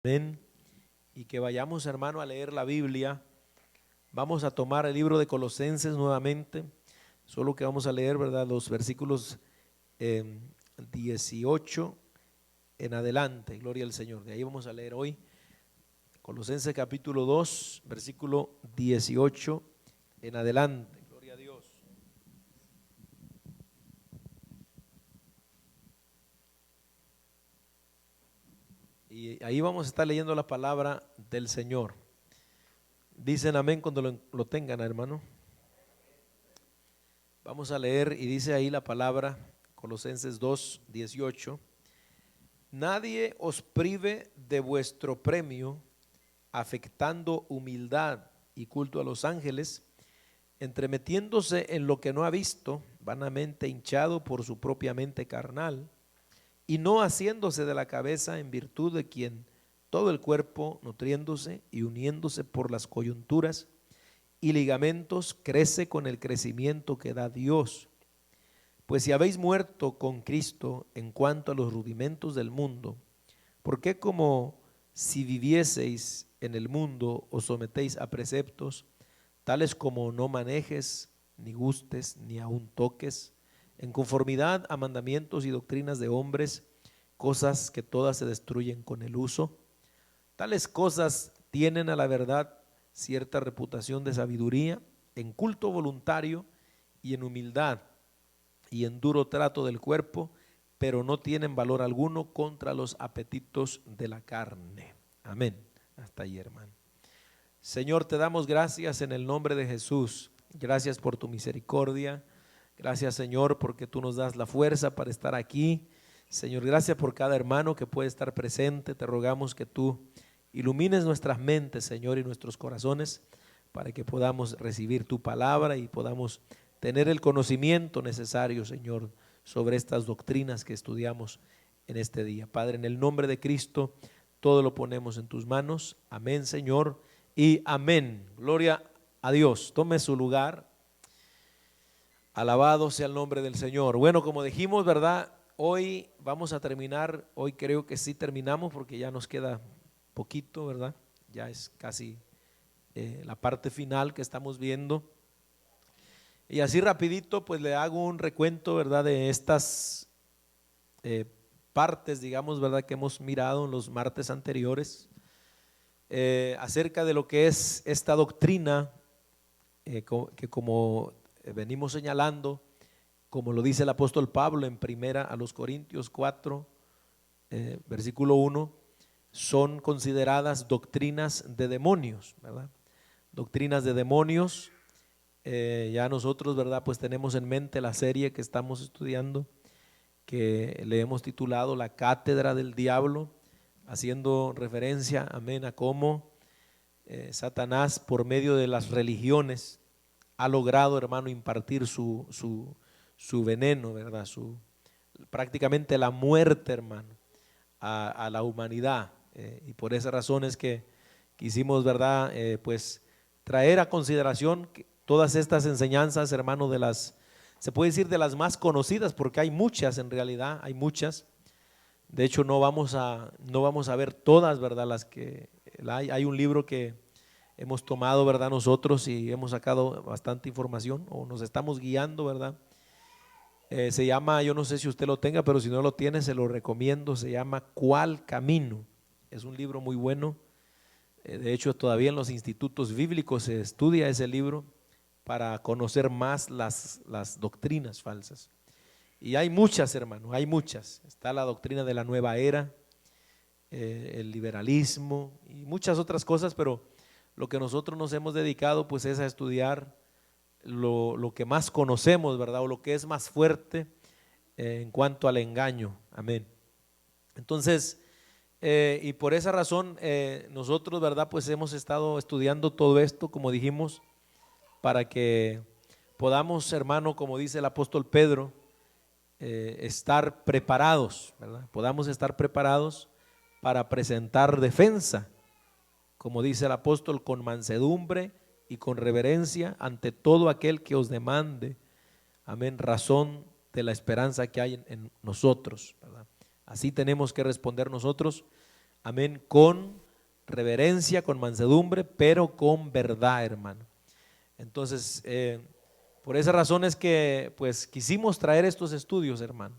Amén. Y que vayamos, hermano, a leer la Biblia. Vamos a tomar el libro de Colosenses nuevamente, solo que vamos a leer, ¿verdad?, los versículos 18 en adelante. Gloria al Señor. De ahí vamos a leer hoy Colosenses capítulo 2, versículo 18 en adelante. Gloria a Dios. Y ahí vamos a estar leyendo la palabra del Señor. Dicen amén cuando lo tengan, hermano. Vamos a leer y dice ahí la palabra, Colosenses 2, 18. Nadie os prive de vuestro premio, afectando humildad y culto a los ángeles, entremetiéndose en lo que no ha visto, vanamente hinchado por su propia mente carnal, y no haciéndose de la cabeza en virtud de quien todo el cuerpo, nutriéndose y uniéndose por las coyunturas y ligamentos, crece con el crecimiento que da Dios. Pues si habéis muerto con Cristo en cuanto a los rudimentos del mundo, ¿por qué como si vivieseis en el mundo os sometéis a preceptos, tales como no manejes, ni gustes, ni aun toques, en conformidad a mandamientos y doctrinas de hombres, cosas que todas se destruyen con el uso? Tales cosas tienen a la verdad cierta reputación de sabiduría, en culto voluntario y en humildad y en duro trato del cuerpo, pero no tienen valor alguno contra los apetitos de la carne. Amén. Hasta ahí, hermano. Señor, te damos gracias en el nombre de Jesús. Gracias por tu misericordia. Gracias, Señor, porque tú nos das la fuerza para estar aquí. Señor, gracias por cada hermano que puede estar presente. Te rogamos que tú ilumines nuestras mentes, Señor, y nuestros corazones para que podamos recibir tu palabra y podamos tener el conocimiento necesario, Señor, sobre estas doctrinas que estudiamos en este día. Padre, en el nombre de Cristo, todo lo ponemos en tus manos. Amén, Señor, y amén. Gloria a Dios. Tome su lugar. Alabado sea el nombre del Señor. Bueno, como dijimos, ¿verdad? Hoy vamos a terminar, hoy creo que sí terminamos porque ya nos queda poquito, ¿verdad? Ya es casi la parte final que estamos viendo. Y así rapidito pues le hago un recuento, ¿verdad?, de estas partes, digamos, ¿verdad?, que hemos mirado en los martes anteriores, acerca de lo que es esta doctrina que como venimos señalando, como lo dice el apóstol Pablo en primera a los Corintios 4, versículo 1, son consideradas doctrinas de demonios, ¿verdad? Doctrinas de demonios. Ya nosotros, ¿verdad?, pues tenemos en mente la serie que estamos estudiando, que le hemos titulado La Cátedra del Diablo, haciendo referencia, amén, a cómo Satanás por medio de las religiones ha logrado, hermano, impartir su veneno, ¿verdad?, prácticamente la muerte, hermano, a la humanidad. Y por esa razón es que quisimos, ¿verdad?, pues traer a consideración todas estas enseñanzas, hermano, se puede decir de las más conocidas, porque hay muchas en realidad, hay muchas. De hecho no vamos a ver todas, ¿verdad?, las que hay un libro que hemos tomado, ¿verdad?, nosotros, y hemos sacado bastante información, o nos estamos guiando, ¿verdad? Se llama, yo no sé si usted lo tenga, pero si no lo tiene, se lo recomiendo. Se llama ¿Cuál camino? Es un libro muy bueno. De hecho, todavía en los institutos bíblicos se estudia ese libro para conocer más las doctrinas falsas. Y hay muchas, hermano, hay muchas. Está la doctrina de la nueva era, el liberalismo y muchas otras cosas, pero lo que nosotros nos hemos dedicado pues es a estudiar lo que más conocemos, ¿verdad?, o lo que es más fuerte en cuanto al engaño. Amén. Entonces, y por esa razón nosotros, ¿verdad?, pues hemos estado estudiando todo esto, como dijimos, para que podamos, hermano, como dice el apóstol Pedro, estar preparados, ¿verdad? Podamos estar preparados para presentar defensa, como dice el apóstol, con mansedumbre y con reverencia ante todo aquel que os demande, amén, razón de la esperanza que hay en nosotros, ¿verdad? Así tenemos que responder nosotros amén, con reverencia, con mansedumbre, pero con verdad, hermano. Entonces, por esa razón es que pues quisimos traer estos estudios, hermano.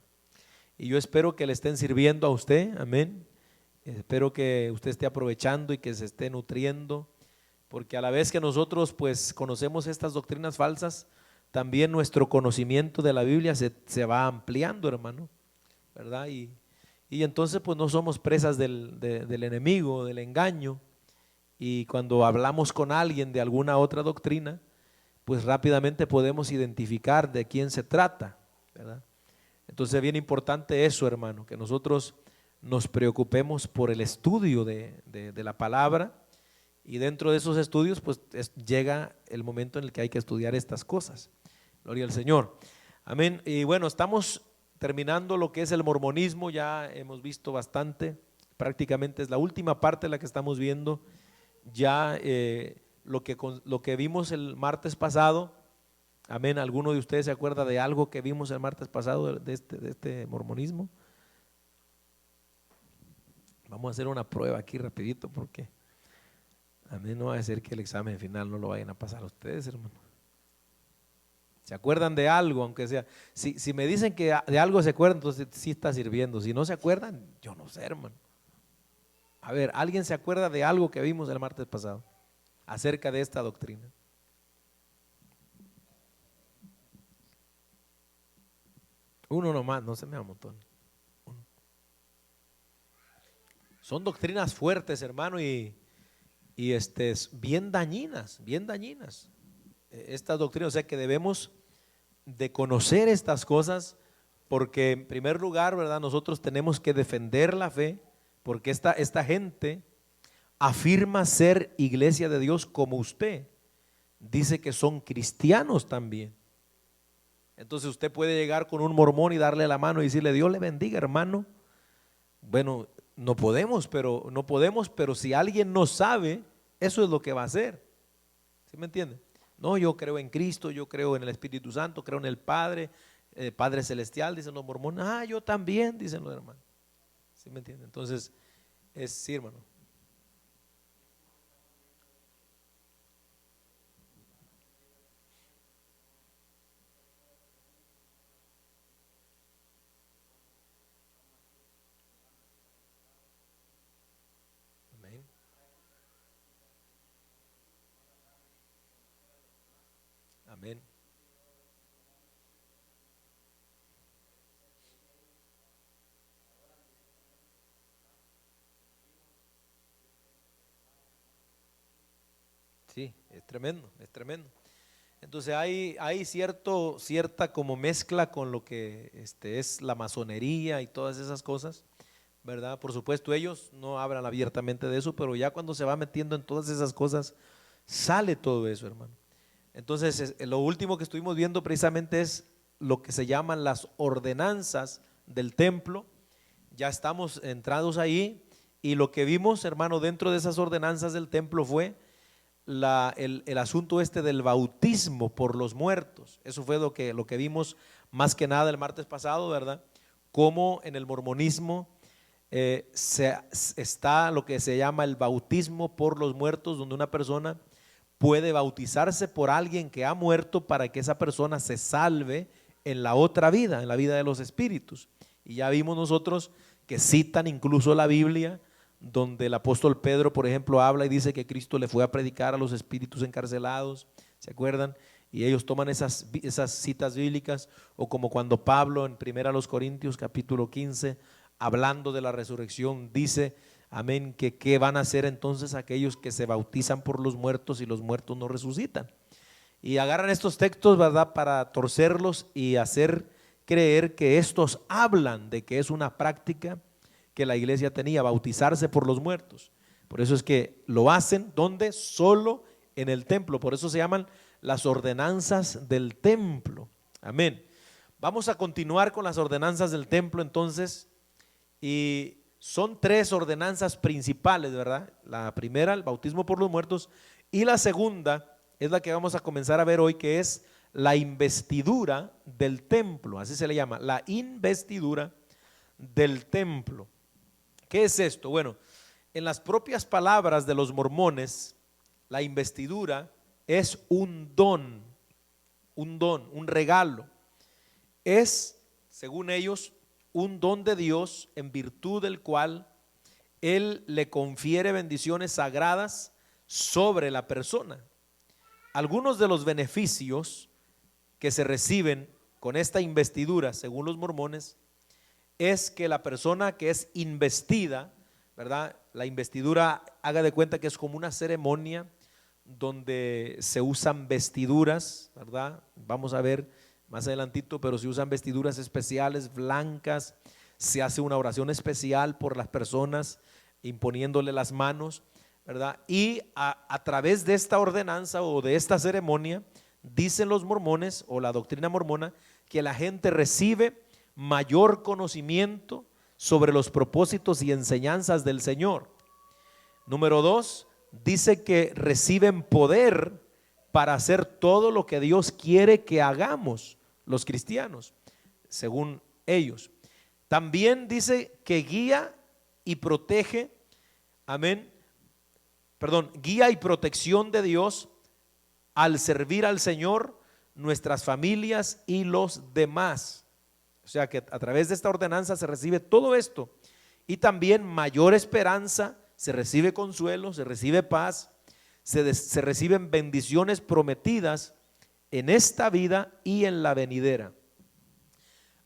Y yo espero que le estén sirviendo a usted, amén. Espero que usted esté aprovechando y que se esté nutriendo, porque a la vez que nosotros pues conocemos estas doctrinas falsas, también nuestro conocimiento de la Biblia se va ampliando, hermano, ¿verdad? Y entonces pues no somos presas del enemigo, del engaño, y cuando hablamos con alguien de alguna otra doctrina, pues rápidamente podemos identificar de quién se trata, ¿verdad? Entonces es bien importante eso, hermano, que nosotros nos preocupemos por el estudio de la palabra, y dentro de esos estudios pues llega el momento en el que hay que estudiar estas cosas. Gloria al Señor. Amén. Y bueno, estamos terminando lo que es el mormonismo, ya hemos visto bastante, prácticamente es la última parte la que estamos viendo. Ya lo que vimos el martes pasado, amén. ¿Alguno de ustedes se acuerda de algo que vimos el martes pasado de este mormonismo? Vamos a hacer una prueba aquí rapidito porque amén, no va a ser que el examen final no lo vayan a pasar a ustedes, hermano. ¿Se acuerdan de algo? Aunque sea, si me dicen que de algo se acuerdan, entonces sí está sirviendo. Si no se acuerdan, yo no sé, hermano. A ver, ¿alguien se acuerda de algo que vimos el martes pasado acerca de esta doctrina? Uno nomás, no se me amontone. Son doctrinas fuertes, hermano, y bien dañinas, bien dañinas. Estas doctrinas, o sea que debemos de conocer estas cosas, porque en primer lugar, ¿verdad? Nosotros tenemos que defender la fe, porque esta gente afirma ser iglesia de Dios como usted. Dice que son cristianos también. Entonces usted puede llegar con un mormón y darle la mano y decirle: Dios le bendiga, hermano. Bueno, no podemos, pero si alguien no sabe, eso es lo que va a hacer. ¿Sí me entiende? No, yo creo en Cristo, yo creo en el Espíritu Santo, creo en el Padre, Padre Celestial, dicen los mormones. Ah, yo también, dicen los hermanos. ¿Sí me entiende? Entonces, sí, hermano. Amén. Amén. Sí, es tremendo, es tremendo. Entonces hay cierta como mezcla con lo que es la masonería y todas esas cosas, ¿verdad? Por supuesto, ellos no hablan abiertamente de eso, pero ya cuando se va metiendo en todas esas cosas, sale todo eso, hermano. Entonces, lo último que estuvimos viendo precisamente es lo que se llaman las ordenanzas del templo. Ya estamos entrados ahí, y lo que vimos, hermano, dentro de esas ordenanzas del templo fue el asunto del bautismo por los muertos. Eso fue lo que vimos más que nada el martes pasado, ¿verdad? Cómo en el mormonismo está lo que se llama el bautismo por los muertos, donde una persona puede bautizarse por alguien que ha muerto para que esa persona se salve en la otra vida, en la vida de los espíritus. Y ya vimos nosotros que citan incluso la Biblia, donde el apóstol Pedro, por ejemplo, habla y dice que Cristo le fue a predicar a los espíritus encarcelados, ¿se acuerdan? Y ellos toman esas citas bíblicas, o como cuando Pablo en 1 Corintios capítulo 15, hablando de la resurrección, dice, amén, que qué van a hacer entonces aquellos que se bautizan por los muertos y los muertos no resucitan. Y agarran estos textos, ¿verdad?, para torcerlos y hacer creer que estos hablan de que es una práctica que la iglesia tenía, bautizarse por los muertos. Por eso es que lo hacen, ¿dónde? Solo en el templo. Por eso se llaman las ordenanzas del templo. Amén. Vamos a continuar con las ordenanzas del templo entonces, y son tres ordenanzas principales, ¿verdad? La primera, el bautismo por los muertos, y la segunda es la que vamos a comenzar a ver hoy, que es la investidura del templo. Así se le llama, la investidura del templo. ¿Qué es esto? Bueno, en las propias palabras de los mormones, la investidura es un don, un regalo. Es, según ellos, un don de Dios en virtud del cual Él le confiere bendiciones sagradas sobre la persona. Algunos de los beneficios que se reciben con esta investidura, según los mormones, es que la persona que es investida, ¿verdad? La investidura, haga de cuenta que es como una ceremonia donde se usan vestiduras, ¿verdad? Vamos a ver más adelantito, pero se usan vestiduras especiales, blancas, se hace una oración especial por las personas, imponiéndole las manos, ¿verdad? Y a través de esta ordenanza o de esta ceremonia, dicen los mormones o la doctrina mormona, que la gente recibe mayor conocimiento sobre los propósitos y enseñanzas del Señor. Número 2, dice que reciben poder para hacer todo lo que Dios quiere que hagamos los cristianos, según ellos. También dice que guía y protege, amén, guía y protección de Dios al servir al Señor, nuestras familias y los demás. O sea que a través de esta ordenanza se recibe todo esto y también mayor esperanza, se recibe consuelo, se recibe paz, se reciben bendiciones prometidas en esta vida y en la venidera.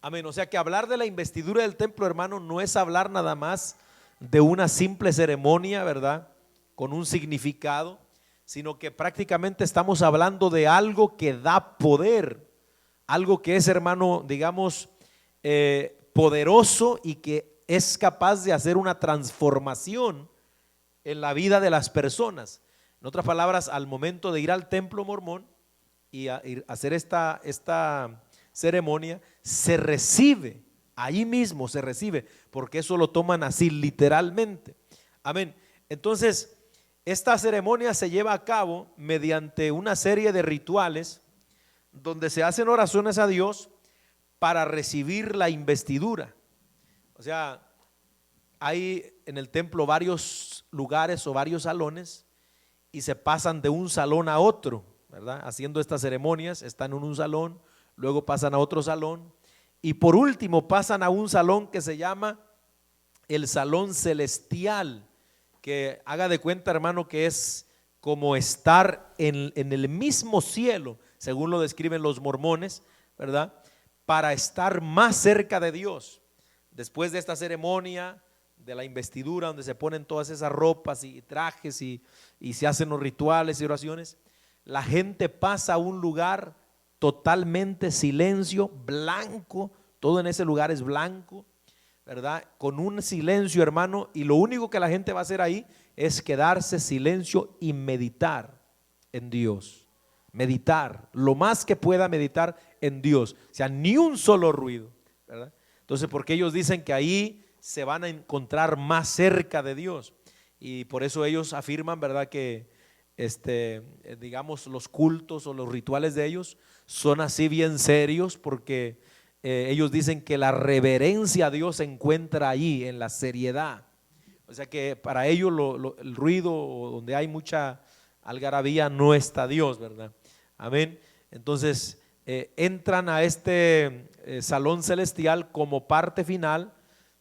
Amén. O sea que hablar de la investidura del templo, hermano, no es hablar nada más de una simple ceremonia, ¿verdad? Con un significado, sino que prácticamente estamos hablando de algo que da poder, algo que es, hermano, digamos, poderoso y que es capaz de hacer una transformación en la vida de las personas. En otras palabras, al momento de ir al templo mormón y hacer esta ceremonia, se recibe, ahí mismo se recibe, porque eso lo toman así literalmente. Amén. Entonces, esta ceremonia se lleva a cabo mediante una serie de rituales donde se hacen oraciones a Dios para recibir la investidura. O sea, hay en el templo varios lugares o varios salones y se pasan de un salón a otro, ¿verdad? Haciendo estas ceremonias, están en un salón, luego pasan a otro salón y por último pasan a un salón que se llama el salón celestial, que haga de cuenta, hermano, que es como estar en el mismo cielo, según lo describen los mormones, ¿verdad? Para estar más cerca de Dios. Después de esta ceremonia de la investidura, donde se ponen todas esas ropas y trajes y se hacen los rituales y oraciones, la gente pasa a un lugar totalmente silencio, blanco, todo en ese lugar es blanco, ¿verdad? Con un silencio, hermano, y lo único que la gente va a hacer ahí es quedarse silencio y meditar en Dios. Meditar, lo más que pueda meditar en Dios, o sea, ni un solo ruido, ¿verdad? Entonces, porque ellos dicen que ahí se van a encontrar más cerca de Dios y por eso ellos afirman, ¿verdad? Que digamos, los cultos o los rituales de ellos son así bien serios porque ellos dicen que la reverencia a Dios se encuentra ahí, en la seriedad. O sea que para ellos el ruido o donde hay mucha algarabía no está Dios, ¿verdad? Amén. Entonces entran a este salón celestial como parte final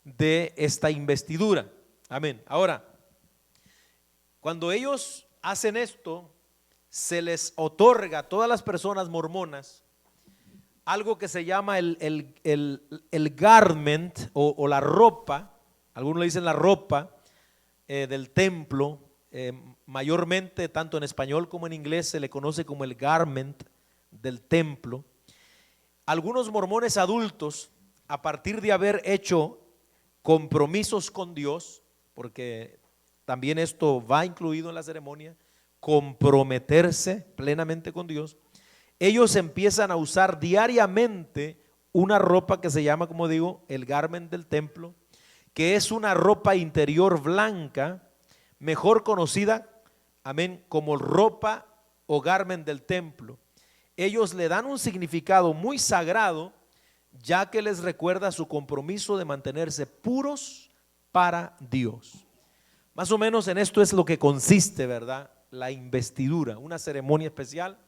de esta investidura. Amén. Ahora, cuando ellos hacen esto, se les otorga a todas las personas mormonas algo que se llama el garment o la ropa, algunos le dicen la ropa del templo, mayormente tanto en español como en inglés se le conoce como el garment del templo. Algunos mormones adultos, a partir de haber hecho compromisos con Dios, porque también esto va incluido en la ceremonia, comprometerse plenamente con Dios, ellos empiezan a usar diariamente una ropa que se llama, como digo, el garment del templo, que es una ropa interior blanca, mejor conocida, amén, como ropa o garment del templo. Ellos le dan un significado muy sagrado, ya que les recuerda su compromiso de mantenerse puros para Dios. Más o menos en esto es lo que consiste, ¿verdad? La investidura, una ceremonia especial.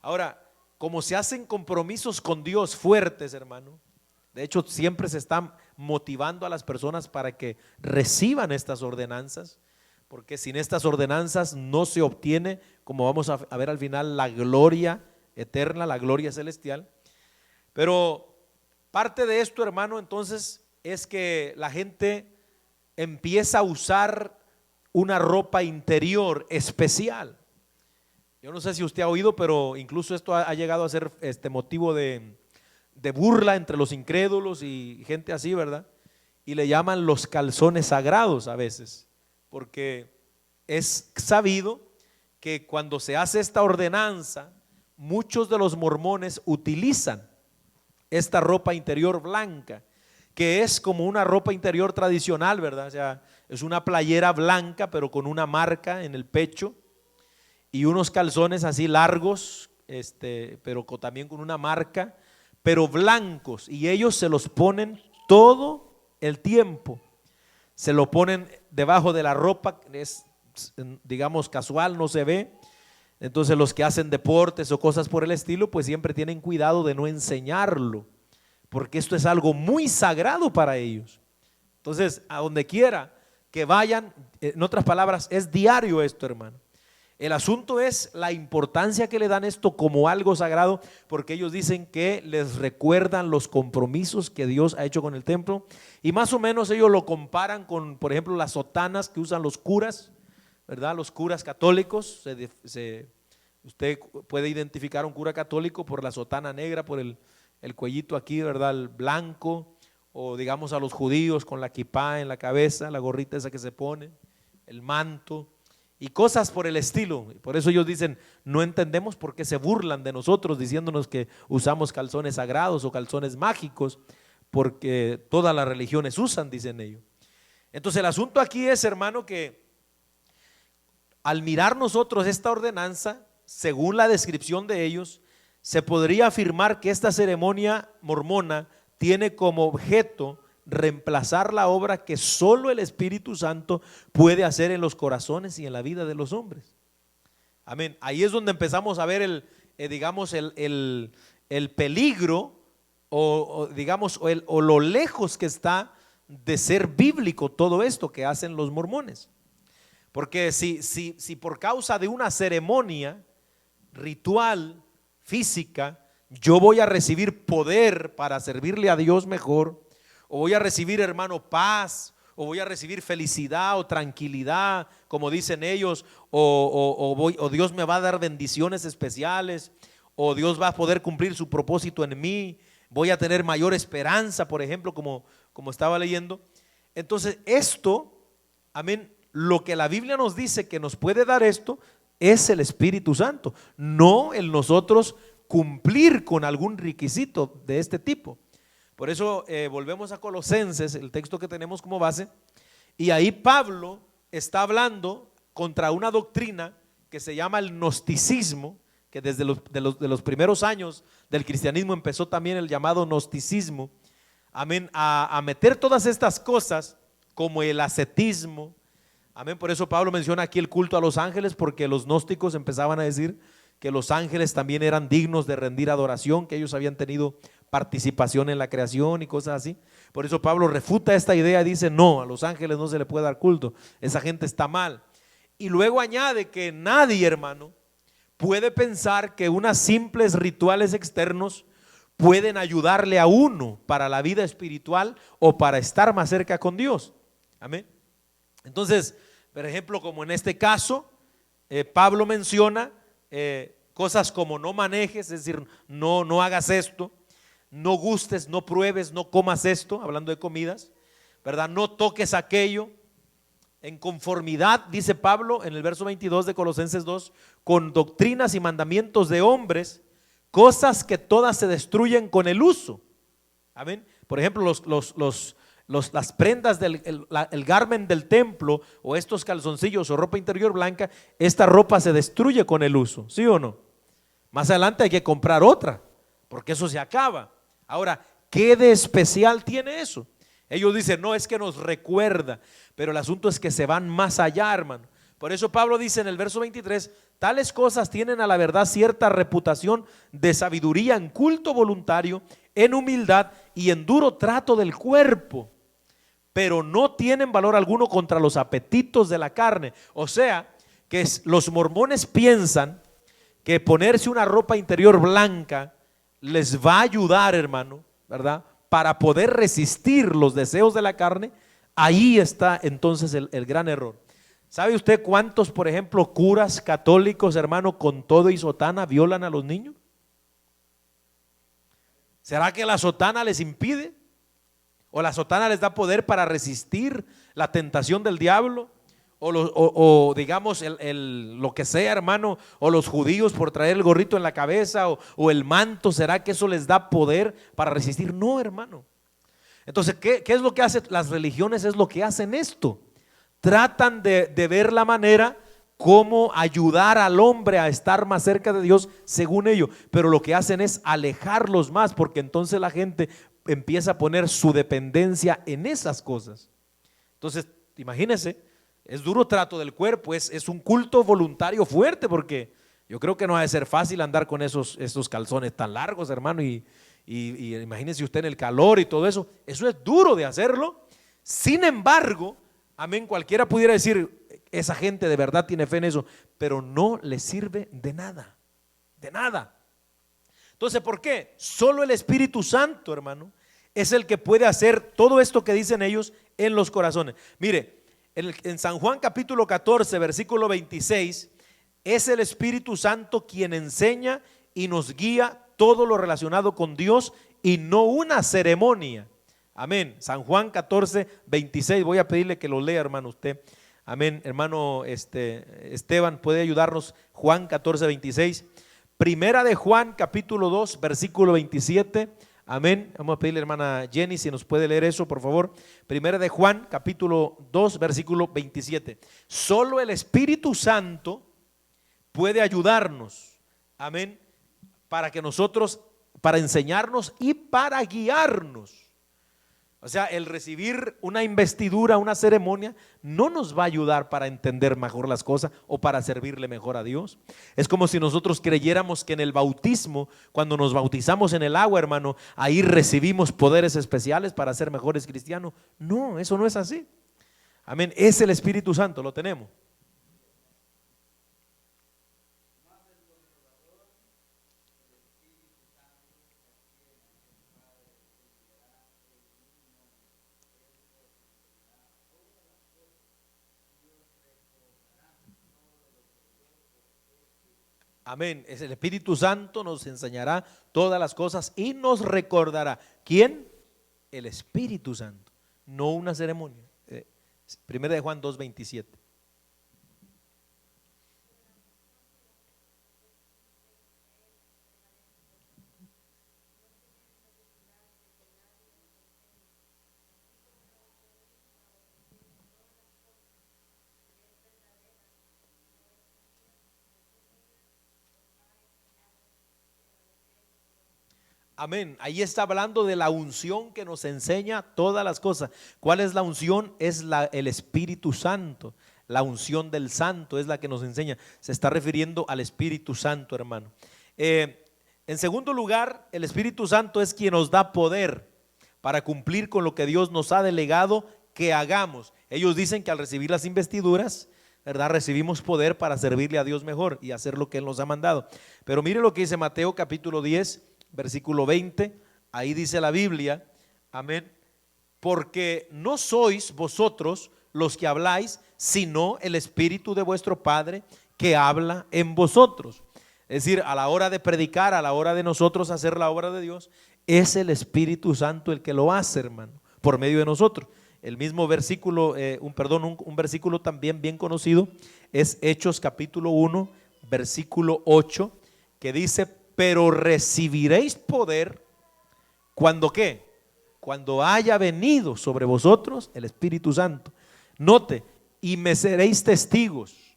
Ahora, como se hacen compromisos con Dios fuertes, hermano, de hecho siempre se están motivando a las personas para que reciban estas ordenanzas, porque sin estas ordenanzas no se obtiene, como vamos a ver al final, la gloria eterna, la gloria celestial. Pero parte de esto, hermano, entonces es que la gente empieza a usar una ropa interior especial. Yo no sé si usted ha oído, pero incluso esto ha llegado a ser motivo de burla entre los incrédulos y gente así, ¿verdad? Y le llaman los calzones sagrados a veces, porque es sabido que cuando se hace esta ordenanza, muchos de los mormones utilizan esta ropa interior blanca, que es como una ropa interior tradicional, ¿verdad? O sea, es una playera blanca pero con una marca en el pecho y unos calzones así largos, pero también con una marca, pero blancos, y ellos se los ponen todo el tiempo. Se lo ponen debajo de la ropa, es digamos casual, no se ve. Entonces los que hacen deportes o cosas por el estilo, pues siempre tienen cuidado de no enseñarlo, porque esto es algo muy sagrado para ellos. Entonces, a donde quiera que vayan, en otras palabras, es diario esto, hermano. El asunto es la importancia que le dan esto como algo sagrado, porque ellos dicen que les recuerdan los compromisos que Dios ha hecho con el templo, y más o menos ellos lo comparan con, por ejemplo, las sotanas que usan los curas, ¿verdad? Los curas católicos, usted puede identificar a un cura católico por la sotana negra, por el cuellito aquí, ¿verdad? El blanco, o digamos a los judíos con la kipá en la cabeza, la gorrita esa que se pone, el manto y cosas por el estilo. Por eso ellos dicen, no entendemos por qué se burlan de nosotros diciéndonos que usamos calzones sagrados o calzones mágicos, porque todas las religiones usan, dicen ellos. Entonces el asunto aquí es, hermano, que al mirar nosotros esta ordenanza, según la descripción de ellos, se podría afirmar que esta ceremonia mormona tiene como objeto reemplazar la obra que solo el Espíritu Santo puede hacer en los corazones y en la vida de los hombres. Amén. Ahí es donde empezamos a ver digamos el peligro o lo lejos que está de ser bíblico todo esto que hacen los mormones. Porque si por causa de una ceremonia ritual, física, yo voy a recibir poder para servirle a Dios mejor, o voy a recibir, hermano, paz, o voy a recibir felicidad o tranquilidad, como dicen ellos, o Dios me va a dar bendiciones especiales, o Dios va a poder cumplir su propósito en mí, voy a tener mayor esperanza, por ejemplo, como estaba leyendo. Entonces esto, amén, lo que la Biblia nos dice que nos puede dar esto es el Espíritu Santo, no el nosotros cumplir con algún requisito de este tipo. Por eso volvemos a Colosenses, el texto que tenemos como base, y ahí Pablo está hablando contra una doctrina que se llama el gnosticismo, que desde los primeros años del cristianismo empezó también el llamado gnosticismo, amén, a meter todas estas cosas como el ascetismo, amén. Por eso Pablo menciona aquí el culto a los ángeles, porque los gnósticos empezaban a decir que los ángeles también eran dignos de rendir adoración, que ellos habían tenido participación en la creación y cosas así. Por eso Pablo refuta esta idea y dice, no, a los ángeles no se le puede dar culto, esa gente está mal. Y luego añade que nadie, hermano, puede pensar que unos simples rituales externos pueden ayudarle a uno para la vida espiritual o para estar más cerca con Dios. Amén. Entonces, por ejemplo, como en este caso, Pablo menciona cosas como no manejes, es decir, no hagas esto, no gustes, no pruebes, no comas esto, hablando de comidas, ¿verdad? No toques aquello, en conformidad, dice Pablo en el verso 22 de Colosenses 2, con doctrinas y mandamientos de hombres, cosas que todas se destruyen con el uso. Amén. Por ejemplo, las prendas el garment del templo, o estos calzoncillos o ropa interior blanca, esta ropa se destruye con el uso, ¿sí o no? Más adelante hay que comprar otra, porque eso se acaba. Ahora, ¿qué de especial tiene eso? Ellos dicen, no, es que nos recuerda, pero el asunto es que se van más allá, hermano. Por eso Pablo dice en el verso 23, tales cosas tienen a la verdad cierta reputación de sabiduría en culto voluntario, en humildad y en duro trato del cuerpo, pero no tienen valor alguno contra los apetitos de la carne. O sea, que los mormones piensan que ponerse una ropa interior blanca les va a ayudar, hermano, ¿verdad? Para poder resistir los deseos de la carne. Ahí está entonces el gran error. ¿Sabe usted cuántos, por ejemplo, curas católicos, hermano, con todo y sotana violan a los niños? ¿Será que la sotana les impide? ¿O la sotana les da poder para resistir la tentación del diablo? O digamos lo que sea, hermano, o los judíos por traer el gorrito en la cabeza o el manto, ¿será que eso les da poder para resistir? No, hermano. Entonces, ¿qué es lo que hacen las religiones? Es lo que hacen esto. Tratan de ver la manera cómo ayudar al hombre a estar más cerca de Dios según ellos, pero lo que hacen es alejarlos más, porque entonces la gente empieza a poner su dependencia en esas cosas. Entonces, imagínense, es duro trato del cuerpo, es un culto voluntario fuerte, porque yo creo que no ha de ser fácil andar con esos calzones tan largos, hermano, y imagínense usted en el calor y todo eso es duro de hacerlo. Sin embargo, amén, cualquiera pudiera decir, esa gente de verdad tiene fe en eso, pero no le sirve de nada, de nada. Entonces, ¿por qué? Solo el Espíritu Santo, hermano, es el que puede hacer todo esto que dicen ellos en los corazones. Mire, en San Juan capítulo 14, versículo 26, es el Espíritu Santo quien enseña y nos guía todo lo relacionado con Dios y no una ceremonia. Amén. San Juan 14, 26, voy a pedirle que lo lea, hermano, usted. Amén, hermano Esteban, puede ayudarnos. Juan 14, 26. Primera de Juan capítulo 2, versículo 27. Amén. Vamos a pedirle, hermana Jenny, si nos puede leer eso, por favor. Primera de Juan capítulo 2, versículo 27. Solo el Espíritu Santo puede ayudarnos, amén, para que nosotros, para enseñarnos y para guiarnos. O sea, el recibir una investidura, una ceremonia, no nos va a ayudar para entender mejor las cosas o para servirle mejor a Dios. Es como si nosotros creyéramos que en el bautismo, cuando nos bautizamos en el agua, hermano, ahí recibimos poderes especiales para ser mejores cristianos. No, eso no es así. Amén, es el Espíritu Santo, lo tenemos. Amén, es el Espíritu Santo, nos enseñará todas las cosas y nos recordará. ¿Quién? El Espíritu Santo, no una ceremonia. Primera de Juan 2, 27. Amén, ahí está hablando de la unción que nos enseña todas las cosas. ¿Cuál es la unción? Es el Espíritu Santo. La unción del Santo es la que nos enseña. Se está refiriendo al Espíritu Santo, hermano. En segundo lugar, el Espíritu Santo es quien nos da poder para cumplir con lo que Dios nos ha delegado que hagamos. Ellos dicen que al recibir las investiduras, ¿verdad?, recibimos poder para servirle a Dios mejor y hacer lo que Él nos ha mandado. Pero mire lo que dice Mateo capítulo 10, versículo 20, ahí dice la Biblia, amén, porque no sois vosotros los que habláis, sino el Espíritu de vuestro Padre que habla en vosotros. Es decir, a la hora de predicar, a la hora de nosotros hacer la obra de Dios, es el Espíritu Santo el que lo hace, hermano, por medio de nosotros. El mismo versículo, un versículo también bien conocido es Hechos capítulo 1, versículo 8, que dice: pero recibiréis poder cuando ¿qué? Cuando haya venido sobre vosotros el Espíritu Santo. Note, y me seréis testigos,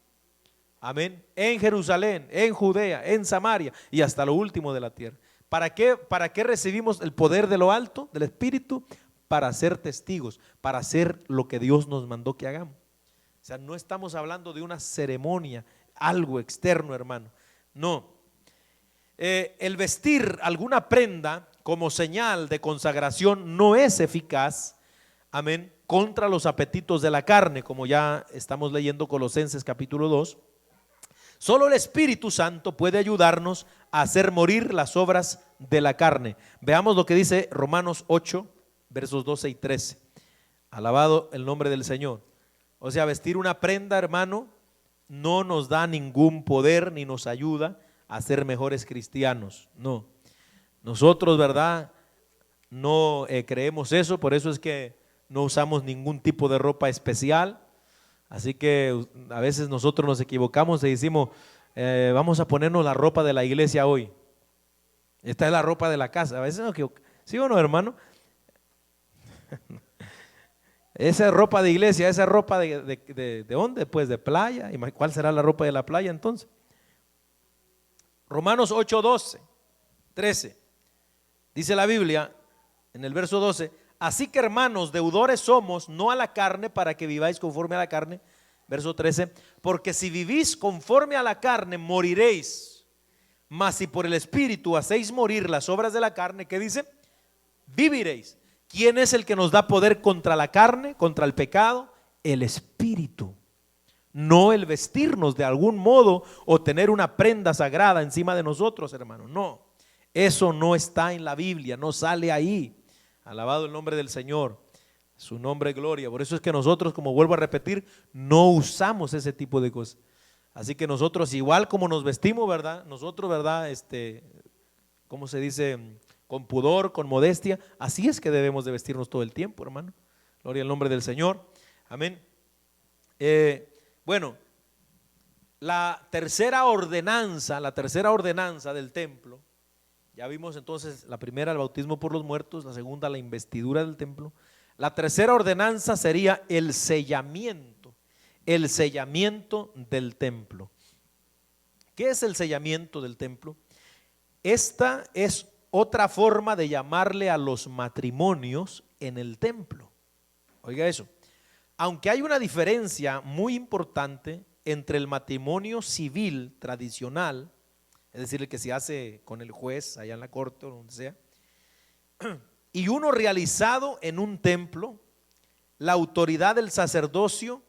amén, en Jerusalén, en Judea, en Samaria y hasta lo último de la tierra. ¿Para qué recibimos el poder de lo alto, del Espíritu? para ser testigos, para hacer lo que Dios nos mandó que hagamos. O sea, no estamos hablando de una ceremonia, algo externo, hermano. No. El vestir alguna prenda como señal de consagración no es eficaz, amén, contra los apetitos de la carne, como ya estamos leyendo Colosenses capítulo 2. Solo el Espíritu Santo puede ayudarnos a hacer morir las obras de la carne. Veamos lo que dice Romanos 8, versos 12 y 13. Alabado el nombre del Señor. O sea, vestir una prenda, hermano, no nos da ningún poder ni nos ayuda a ser mejores cristianos. No. Nosotros, ¿verdad? No creemos eso, por eso es que no usamos ningún tipo de ropa especial. Así que a veces nosotros nos equivocamos y decimos, vamos a ponernos la ropa de la iglesia hoy. Esta es la ropa de la casa. A veces nos equivocamos. ¿Sí o no, hermano? Esa ropa de iglesia, esa ropa ¿de dónde? Pues de playa. ¿Y cuál será la ropa de la playa entonces? Romanos 8, 12, 13. Dice la Biblia en el verso 12: así que, hermanos, deudores somos, no a la carne, para que viváis conforme a la carne. Verso 13: porque si vivís conforme a la carne, moriréis. Mas si por el Espíritu hacéis morir las obras de la carne, ¿qué dice? Viviréis. ¿Quién es el que nos da poder contra la carne, contra el pecado? El Espíritu. No el vestirnos de algún modo o tener una prenda sagrada encima de nosotros, hermano. No, eso no está en la Biblia, no sale ahí. Alabado el nombre del Señor, su nombre gloria. Por eso es que nosotros, como vuelvo a repetir, no usamos ese tipo de cosas. Así que nosotros, igual como nos vestimos, ¿verdad? Nosotros, ¿verdad? ¿Cómo se dice? Con pudor, con modestia. Así es que debemos de vestirnos todo el tiempo, hermano. Gloria al nombre del Señor. Amén. Bueno, la tercera ordenanza del templo. Ya vimos entonces la primera, el bautismo por los muertos; la segunda, la investidura del templo. La tercera ordenanza sería el sellamiento del templo. ¿Qué es el sellamiento del templo? Esta es otra forma de llamarle a los matrimonios en el templo. Oiga eso. Aunque hay una diferencia muy importante entre el matrimonio civil tradicional, es decir, el que se hace con el juez allá en la corte o donde sea, y uno realizado en un templo, la autoridad del sacerdocio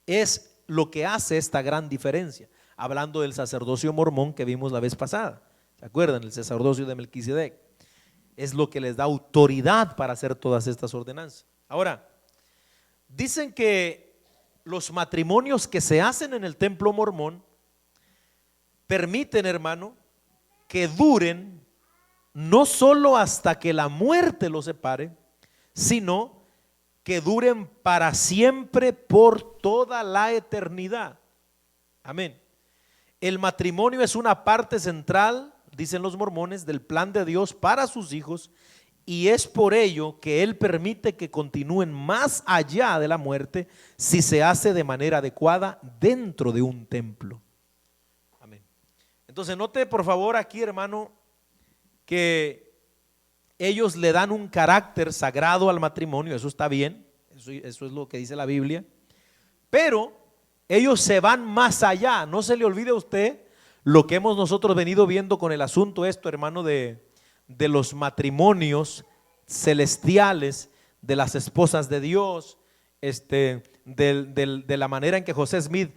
es lo que hace esta gran diferencia. Hablando del sacerdocio mormón que vimos la vez pasada, ¿se acuerdan? El sacerdocio de Melquisedec es lo que les da autoridad para hacer todas estas ordenanzas. Ahora, dicen que los matrimonios que se hacen en el templo mormón permiten, hermano, que duren no solo hasta que la muerte los separe, sino que duren para siempre, por toda la eternidad. Amén. El matrimonio es una parte central, dicen los mormones, del plan de Dios para sus hijos, y es por ello que Él permite que continúen más allá de la muerte si se hace de manera adecuada dentro de un templo. Amén. Entonces note por favor aquí, hermano, que ellos le dan un carácter sagrado al matrimonio. Eso está bien, eso es lo que dice la Biblia, pero ellos se van más allá. No se le olvide a usted lo que hemos nosotros venido viendo con el asunto hermano, de los matrimonios celestiales, de las esposas de Dios, de la manera en que José Smith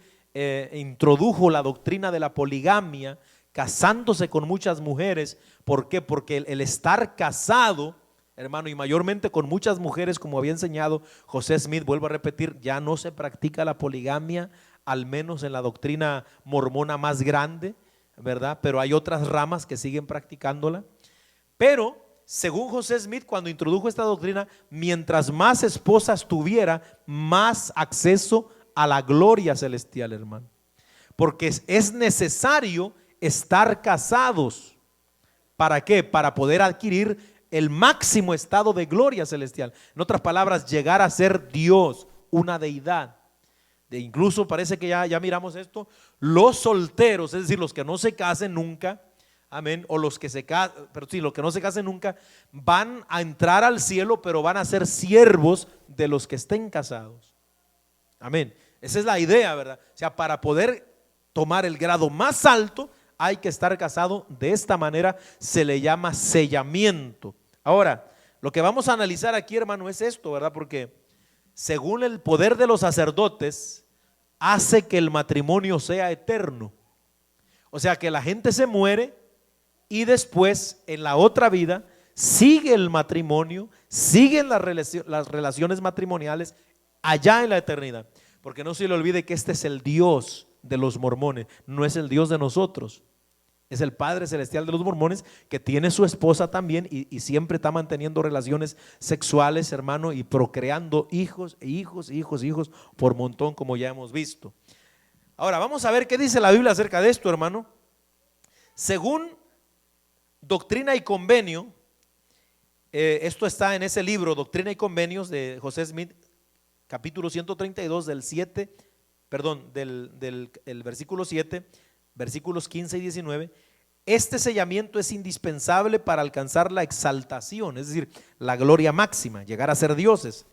introdujo la doctrina de la poligamia, casándose con muchas mujeres. ¿Por qué? Porque el estar casado, hermano, y mayormente con muchas mujeres, como había enseñado José Smith, vuelvo a repetir, ya no se practica la poligamia, al menos en la doctrina mormona más grande, ¿verdad? Pero hay otras ramas que siguen practicándola. Pero según José Smith, cuando introdujo esta doctrina, mientras más esposas tuviera, más acceso a la gloria celestial, hermano. Porque es necesario estar casados. ¿Para qué? Para poder adquirir el máximo estado de gloria celestial. En otras palabras, llegar a ser Dios, una deidad. Incluso parece que ya miramos esto. Los solteros, es decir, los que no se casen nunca, amén, o los que se casan, pero sí, los que no se casen nunca, van a entrar al cielo, pero van a ser siervos de los que estén casados. Amén. Esa es la idea, ¿verdad? O sea, para poder tomar el grado más alto, hay que estar casado. De esta manera se le llama sellamiento. Ahora, lo que vamos a analizar aquí, hermano, es esto, ¿verdad? Porque según el poder de los sacerdotes, hace que el matrimonio sea eterno. O sea, que la gente se muere y después en la otra vida sigue el matrimonio, siguen las relaciones matrimoniales allá en la eternidad. Porque no se le olvide que este es el Dios de los mormones, no es el Dios de nosotros. Es el Padre Celestial de los mormones, que tiene su esposa también y siempre está manteniendo relaciones sexuales, hermano, y procreando hijos, hijos por montón, como ya hemos visto. Ahora vamos a ver qué dice la Biblia acerca de esto, hermano. Según Doctrina y Convenio, esto está en ese libro, Doctrina y Convenios, de José Smith, capítulo 132, del versículo 7, versículos 15 y 19. Este sellamiento es indispensable para alcanzar la exaltación, es decir, la gloria máxima, llegar a ser dioses.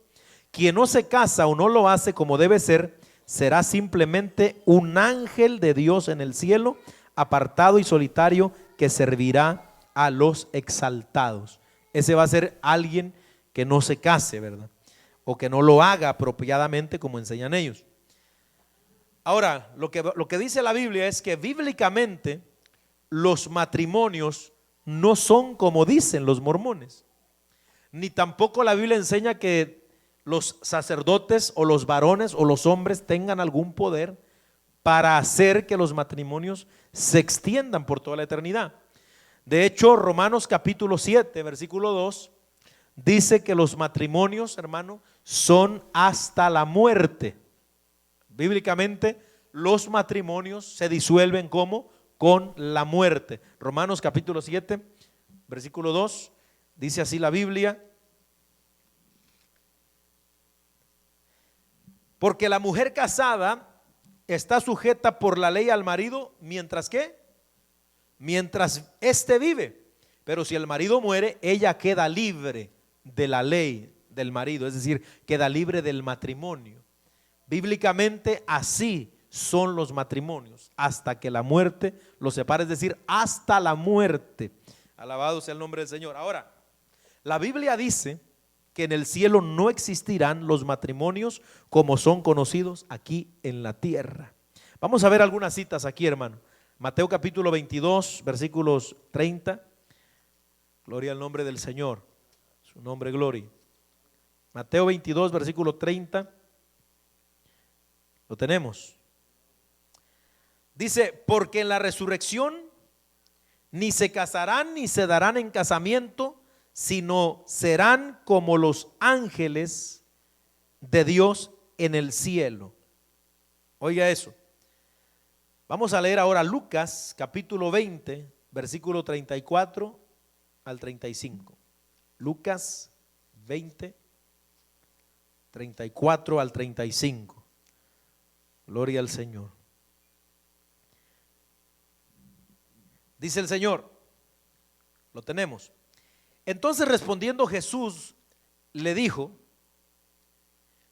Quien no se casa o no lo hace como debe ser, será simplemente un ángel de Dios en el cielo, apartado y solitario, que servirá a los exaltados. Ese va a ser alguien que no se case, ¿verdad? O que no lo haga apropiadamente como enseñan ellos. Ahora, lo que dice la Biblia es que bíblicamente los matrimonios no son como dicen los mormones, ni tampoco la Biblia enseña que los sacerdotes o los varones o los hombres tengan algún poder para hacer que los matrimonios se extiendan por toda la eternidad. De hecho, Romanos capítulo 7, versículo 2, dice que los matrimonios, hermano, son hasta la muerte. Bíblicamente, los matrimonios se disuelven como con la muerte. Romanos capítulo 7, versículo 2, dice así la Biblia: porque la mujer casada está sujeta por la ley al marido, mientras que mientras éste vive. Pero si el marido muere, ella queda libre de la ley del marido, es decir, queda libre del matrimonio. Bíblicamente así son los matrimonios, hasta que la muerte los separe, es decir, hasta la muerte. Alabado sea el nombre del Señor. Ahora, la Biblia dice que en el cielo no existirán los matrimonios como son conocidos aquí en la tierra. Vamos a ver algunas citas aquí, hermano. Mateo capítulo 22, versículos 30. Gloria al nombre del Señor, su nombre gloria. Mateo 22, versículo 30. Lo tenemos. Dice: porque en la resurrección ni se casarán ni se darán en casamiento, sino serán como los ángeles de Dios en el cielo. Oiga eso. Vamos a leer ahora Lucas capítulo 20, versículo 34 al 35. Lucas 20, 34 al 35. Gloria al Señor. Dice el Señor, lo tenemos. Entonces respondiendo Jesús le dijo: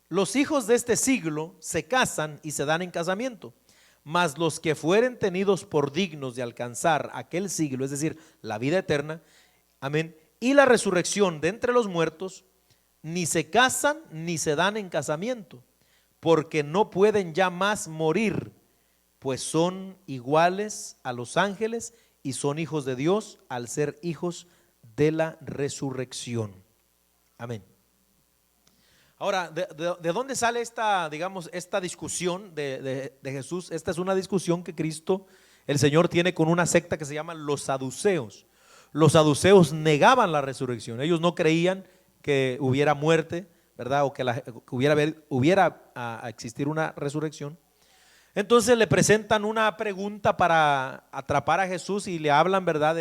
los hijos de este siglo se casan y se dan en casamiento, mas los que fueren tenidos por dignos de alcanzar aquel siglo, es decir, la vida eterna, amén, y la resurrección de entre los muertos, ni se casan ni se dan en casamiento, porque no pueden ya más morir, pues son iguales a los ángeles y son hijos de Dios al ser hijos de la resurrección. Amén. Ahora, ¿de dónde sale esta, digamos, esta discusión de Jesús? Esta es una discusión que Cristo, el Señor, tiene con una secta que se llama los saduceos. Los saduceos negaban la resurrección. Ellos no creían que hubiera muerte, ¿verdad? O que hubiera a existir una resurrección. Entonces le presentan una pregunta para atrapar a Jesús y le hablan, ¿verdad?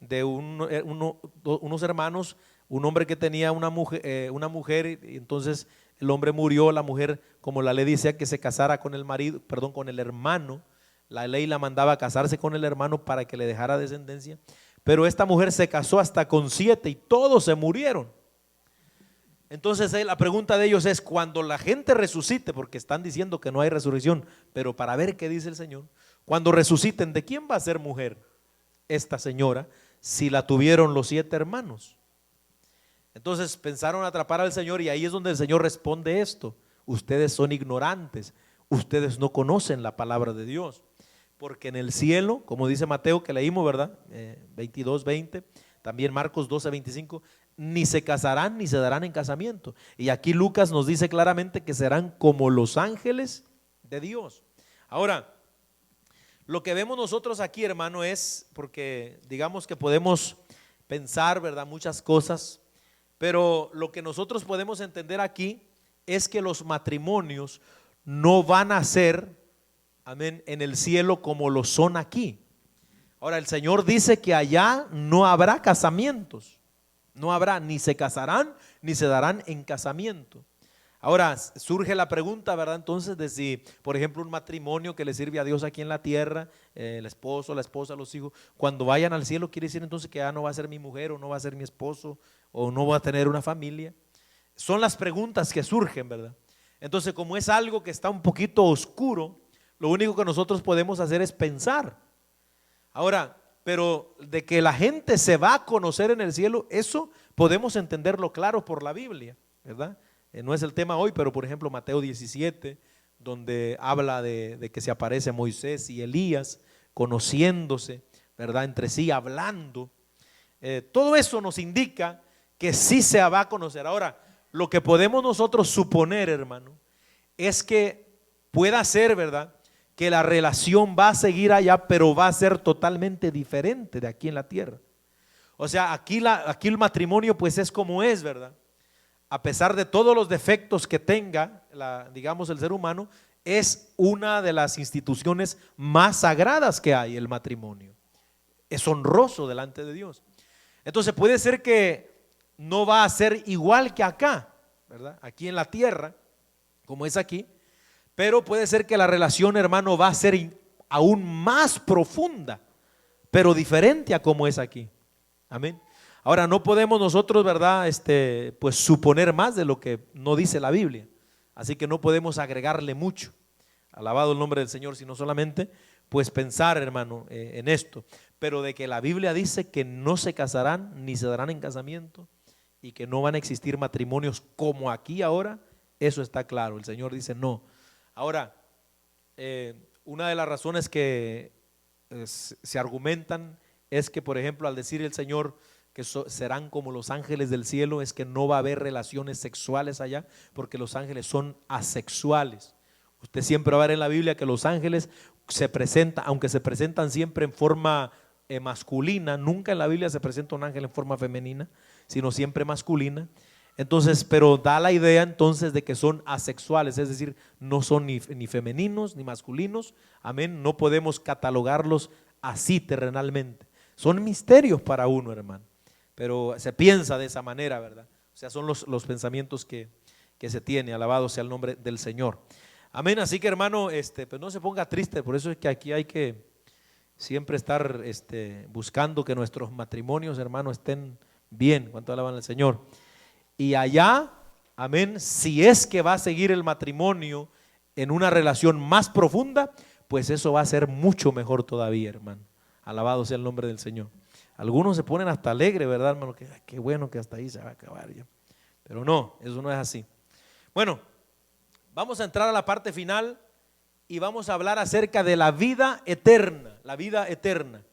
De unos hermanos, un hombre que tenía una mujer, y entonces el hombre murió, la mujer, como la ley decía, que se casara con el marido, perdón, con el hermano La ley la mandaba a casarse con el hermano para que le dejara descendencia, pero esta mujer se casó hasta con 7 y todos se murieron. Entonces la pregunta de ellos es: cuando la gente resucite, porque están diciendo que no hay resurrección, pero para ver qué dice el Señor, cuando resuciten, ¿de quién va a ser mujer esta señora si la tuvieron los 7 hermanos? Entonces pensaron atrapar al Señor, y ahí es donde el Señor responde esto: ustedes son ignorantes, ustedes no conocen la palabra de Dios, porque en el cielo, como dice Mateo que leímos, ¿verdad? 22:20, también Marcos 12:25, ni se casarán ni se darán en casamiento. Y aquí Lucas nos dice claramente que serán como los ángeles de Dios. Ahora, lo que vemos nosotros aquí, hermano, es porque digamos que podemos pensar, ¿verdad?, muchas cosas, pero lo que nosotros podemos entender aquí es que los matrimonios no van a ser, amén, en el cielo como lo son aquí. Ahora, el Señor dice que allá no habrá casamientos, no habrá, ni se casarán ni se darán en casamiento. Ahora surge la pregunta, ¿verdad?, entonces de si, por ejemplo, un matrimonio que le sirve a Dios aquí en la tierra, el esposo, la esposa, los hijos, cuando vayan al cielo, quiere decir entonces que ya no va a ser mi mujer, o no va a ser mi esposo, o no va a tener una familia. Son las preguntas que surgen, ¿verdad? Entonces, como es algo que está un poquito oscuro, lo único que nosotros podemos hacer es pensar. Ahora, pero de que la gente se va a conocer en el cielo, eso podemos entenderlo claro por la Biblia, ¿verdad? No es el tema hoy, pero por ejemplo Mateo 17, donde habla de que se aparece Moisés y Elías conociéndose, ¿verdad?, entre sí, hablando. Todo eso nos indica que sí se va a conocer. Ahora, lo que podemos nosotros suponer, hermano, es que pueda ser, ¿verdad?, que la relación va a seguir allá, pero va a ser totalmente diferente de aquí en la tierra. O sea, aquí el matrimonio pues es como es, ¿verdad? A pesar de todos los defectos que tenga, digamos, el ser humano, es una de las instituciones más sagradas que hay, el matrimonio. Es honroso delante de Dios. Entonces puede ser que no va a ser igual que acá, ¿verdad?, aquí en la tierra, como es aquí, pero puede ser que la relación, hermano, va a ser aún más profunda, pero diferente a como es aquí. Amén. Ahora, no podemos nosotros, ¿verdad?, pues suponer más de lo que no dice la Biblia. Así que no podemos agregarle mucho. Alabado el nombre del Señor, sino solamente pues pensar, hermano, en esto. Pero de que la Biblia dice que no se casarán ni se darán en casamiento, y que no van a existir matrimonios como aquí ahora, eso está claro. El Señor dice no. Ahora, una de las razones que se argumentan es que, por ejemplo, al decir el Señor que serán como los ángeles del cielo, es que no va a haber relaciones sexuales allá, porque los ángeles son asexuales. Usted siempre va a ver en la Biblia que los ángeles se presentan, aunque se presentan siempre en forma masculina, nunca en la Biblia se presenta un ángel en forma femenina, sino siempre masculina. Entonces, pero da la idea entonces de que son asexuales, es decir, no son ni femeninos ni masculinos, amén, no podemos catalogarlos así terrenalmente. Son misterios para uno, hermano, pero se piensa de esa manera, ¿verdad? O sea, son los pensamientos que se tiene. Alabado sea el nombre del Señor. Amén. Así que, hermano, pues no se ponga triste, por eso es que aquí hay que siempre estar buscando que nuestros matrimonios, hermano, estén bien. ¿Cuánto alaban al Señor? Y allá, amén, si es que va a seguir el matrimonio en una relación más profunda, pues eso va a ser mucho mejor todavía, hermano. Alabado sea el nombre del Señor. Algunos se ponen hasta alegres, ¿verdad, hermano? Qué bueno que hasta ahí se va a acabar ya. Pero no, eso no es así. Bueno, vamos a entrar a la parte final y vamos a hablar acerca de la vida eterna, la vida eterna.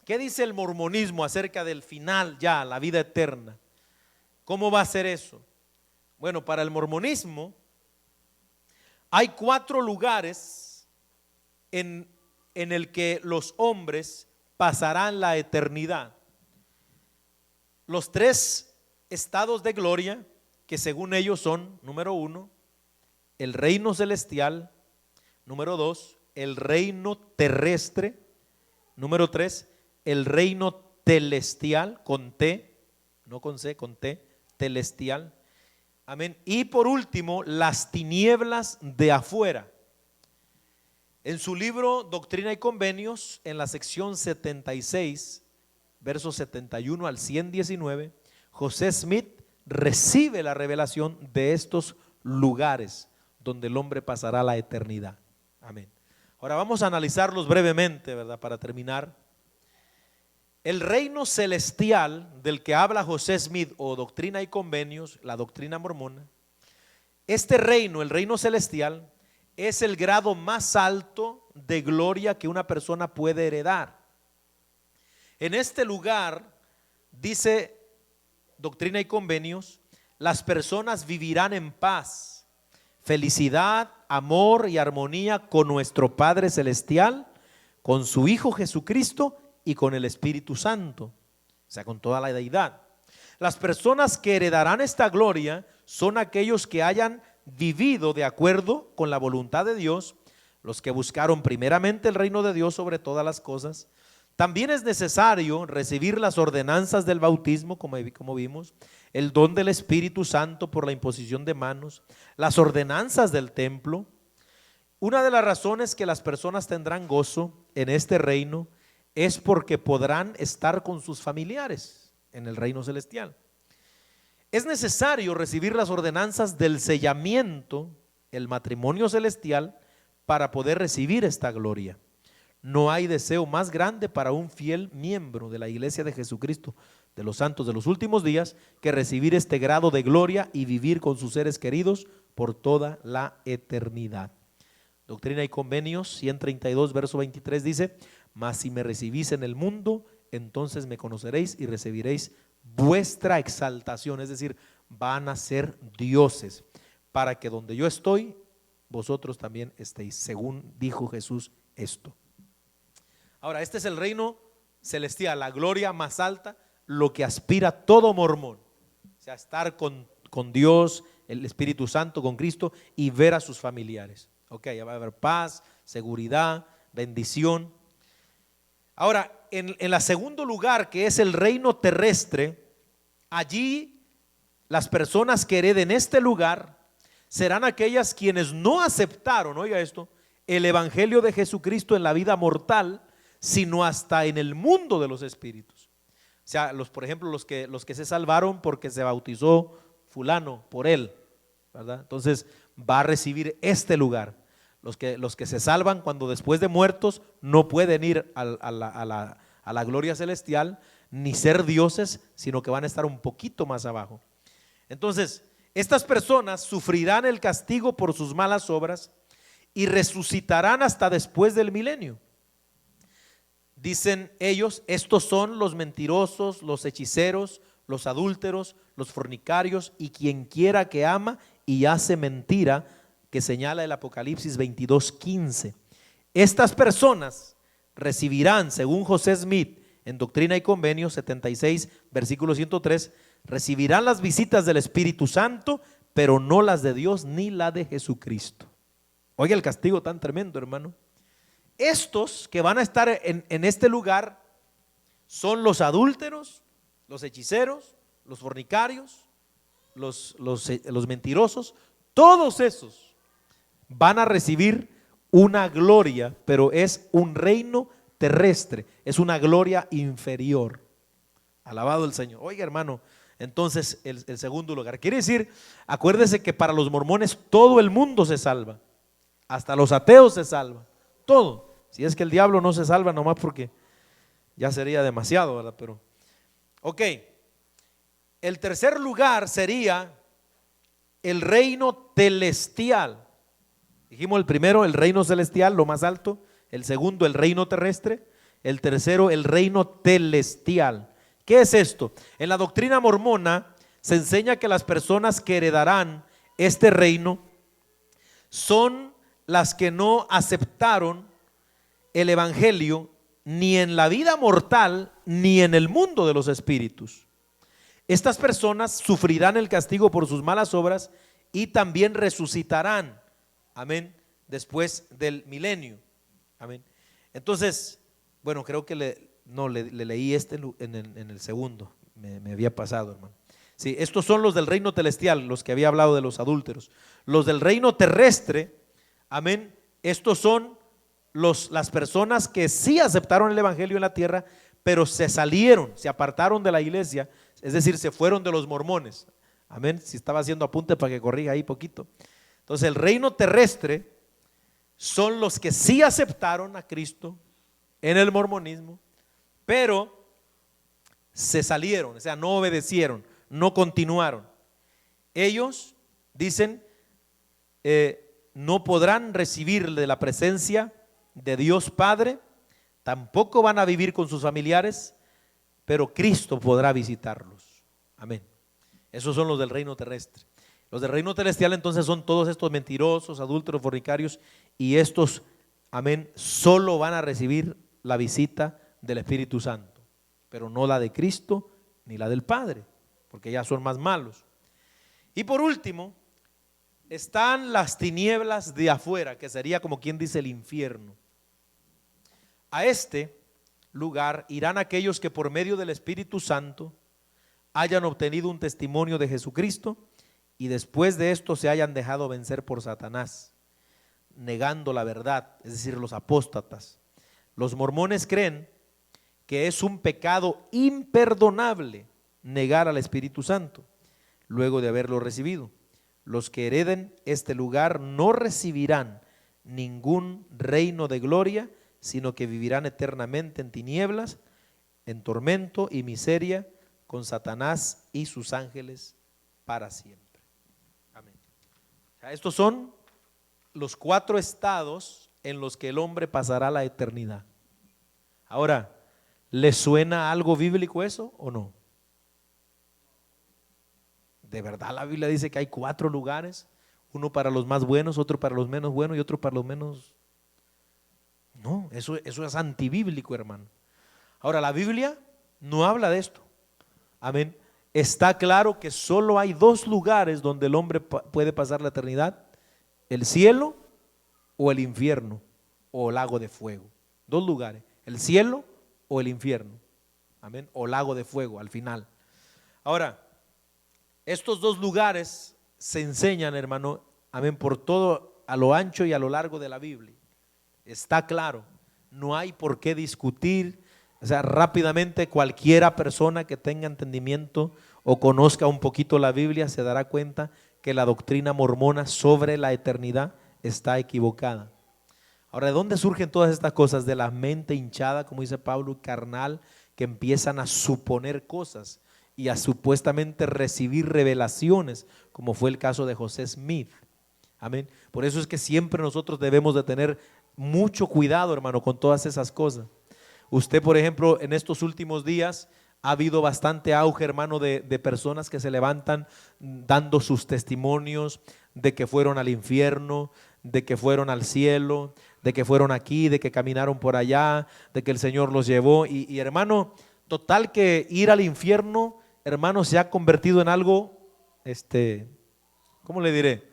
¿Qué dice el mormonismo acerca del final ya, la vida eterna? ¿Cómo va a ser eso? Bueno, para el mormonismo hay 4 lugares en el que los hombres pasarán la eternidad. Los 3 estados de gloria, que según ellos son, número 1, el reino celestial, número 2, el reino terrestre, número 3, el reino telestial, con T, no con C, con T, celestial, amén. Y por último, las tinieblas de afuera. En su libro Doctrina y Convenios, en la sección 76, versos 71 al 119, José Smith recibe la revelación de estos lugares donde el hombre pasará la eternidad. Amén. Ahora vamos a analizarlos brevemente, ¿verdad? Para terminar. El reino celestial del que habla José Smith, o Doctrina y Convenios, la doctrina mormona, este reino, el reino celestial, es el grado más alto de gloria que una persona puede heredar. En este lugar, dice Doctrina y Convenios, las personas vivirán en paz, felicidad, amor y armonía con nuestro Padre Celestial, con su Hijo Jesucristo y con el Espíritu Santo, o sea, con toda la deidad. Las personas que heredarán esta gloria son aquellos que hayan vivido de acuerdo con la voluntad de Dios, los que buscaron primeramente el reino de Dios sobre todas las cosas. También es necesario recibir las ordenanzas del bautismo, como vimos, el don del Espíritu Santo por la imposición de manos, las ordenanzas del templo. Una de las razones que las personas tendrán gozo en este reino es porque podrán estar con sus familiares en el reino celestial. Es necesario recibir las ordenanzas del sellamiento, el matrimonio celestial, para poder recibir esta gloria. No hay deseo más grande para un fiel miembro de la iglesia de Jesucristo de los santos de los últimos días que recibir este grado de gloria y vivir con sus seres queridos por toda la eternidad. Doctrina y Convenios 132 verso 23 dice: mas si me recibís en el mundo, entonces me conoceréis y recibiréis vuestra exaltación, es decir, van a ser dioses, para que donde yo estoy, vosotros también estéis, según dijo Jesús esto. Ahora, este es el reino celestial, la gloria más alta, lo que aspira todo mormón, o sea, estar con Dios, el Espíritu Santo, con Cristo, y ver a sus familiares. Ok, ya va a haber paz, seguridad, bendición. Ahora, en el segundo lugar, que es el reino terrestre, allí las personas que hereden este lugar serán aquellas quienes no aceptaron, oiga esto, el evangelio de Jesucristo en la vida mortal, sino hasta en el mundo de los espíritus. O sea, por ejemplo, los que se salvaron porque se bautizó fulano por él, ¿verdad? Entonces va a recibir este lugar. Los que se salvan cuando después de muertos no pueden ir a la gloria celestial ni ser dioses, sino que van a estar un poquito más abajo. Entonces, estas personas sufrirán el castigo por sus malas obras y resucitarán hasta después del milenio. Dicen ellos, estos son los mentirosos, los hechiceros, los adúlteros, los fornicarios y quien quiera que ama y hace mentira, que señala el Apocalipsis 22:15. Estas personas recibirán, según José Smith en Doctrina y Convenios 76 versículo 103, recibirán las visitas del Espíritu Santo, pero no las de Dios ni la de Jesucristo. Oiga el castigo tan tremendo, hermano. Estos que van a estar en este lugar son los adúlteros, los hechiceros, los fornicarios, los mentirosos. Todos esos van a recibir una gloria, pero es un reino terrestre, es una gloria inferior. Alabado el Señor. Oiga, hermano, entonces el segundo lugar quiere decir, acuérdese que para los mormones todo el mundo se salva, hasta los ateos se salvan, todo. Si es que el diablo no se salva nomás porque ya sería demasiado, ¿verdad? Pero, ok, el tercer lugar sería el reino celestial. Dijimos el primero, el reino celestial, lo más alto. El segundo, el reino terrestre. El tercero, el reino celestial. ¿Qué es esto? En la doctrina mormona se enseña que las personas que heredarán este reino son las que no aceptaron el evangelio ni en la vida mortal ni en el mundo de los espíritus. Estas personas sufrirán el castigo por sus malas obras y también resucitarán, amén, después del milenio, amén. Entonces, bueno, creo que le leí en el segundo, me había pasado, hermano. Sí, estos son los del reino celestial, los que había hablado de los adúlteros. Los del reino terrestre, amén, estos son las personas que sí aceptaron el evangelio en la tierra, pero se salieron, se apartaron de la iglesia, es decir, se fueron de los mormones. Amén. Si estaba haciendo apunte para que corrija ahí poquito. Entonces, el reino terrestre son los que sí aceptaron a Cristo en el mormonismo, pero se salieron, o sea, no obedecieron, no continuaron. Ellos dicen, no podrán recibir de la presencia de Dios Padre, tampoco van a vivir con sus familiares, pero Cristo podrá visitarlos. Amén. Esos son los del reino terrestre. Los del reino celestial entonces son todos estos mentirosos, adúlteros, fornicarios, y estos, amén, solo van a recibir la visita del Espíritu Santo, pero no la de Cristo ni la del Padre, porque ya son más malos. Y por último, están las tinieblas de afuera, que sería como quien dice el infierno. A este lugar irán aquellos que por medio del Espíritu Santo hayan obtenido un testimonio de Jesucristo y después de esto se hayan dejado vencer por Satanás, negando la verdad, es decir, los apóstatas. Los mormones creen que es un pecado imperdonable negar al Espíritu Santo luego de haberlo recibido. Los que hereden este lugar no recibirán ningún reino de gloria, sino que vivirán eternamente en tinieblas, en tormento y miseria con Satanás y sus ángeles para siempre. Amén. O sea, estos son los 4 estados en los que el hombre pasará la eternidad. Ahora, ¿le suena algo bíblico eso o no? De verdad la Biblia dice que hay 4 lugares, uno para los más buenos, otro para los menos buenos y otro para los menos. No, eso es antibíblico, hermano. Ahora, la Biblia no habla de esto. Amén. Está claro que solo hay 2 lugares donde el hombre puede pasar la eternidad: el cielo o el infierno o lago de fuego. 2 lugares, el cielo o el infierno. Amén. O lago de fuego al final. Ahora, estos 2 lugares se enseñan, hermano, amén, por todo a lo ancho y a lo largo de la Biblia. Está claro, no hay por qué discutir. O sea, rápidamente cualquiera persona que tenga entendimiento o conozca un poquito la Biblia se dará cuenta que la doctrina mormona sobre la eternidad está equivocada. Ahora, ¿de dónde surgen todas estas cosas? De la mente hinchada, como dice Pablo, carnal, que empiezan a suponer cosas y a supuestamente recibir revelaciones, como fue el caso de José Smith. Amén. Por eso es que siempre nosotros debemos de tener mucho cuidado, hermano, con todas esas cosas. Usted, por ejemplo, en estos últimos días ha habido bastante auge, hermano, de personas que se levantan dando sus testimonios de que fueron al infierno, de que fueron al cielo, de que fueron aquí, de que caminaron por allá, de que el Señor los llevó. Y hermano, total que ir al infierno, hermano, se ha convertido en algo, ¿cómo le diré?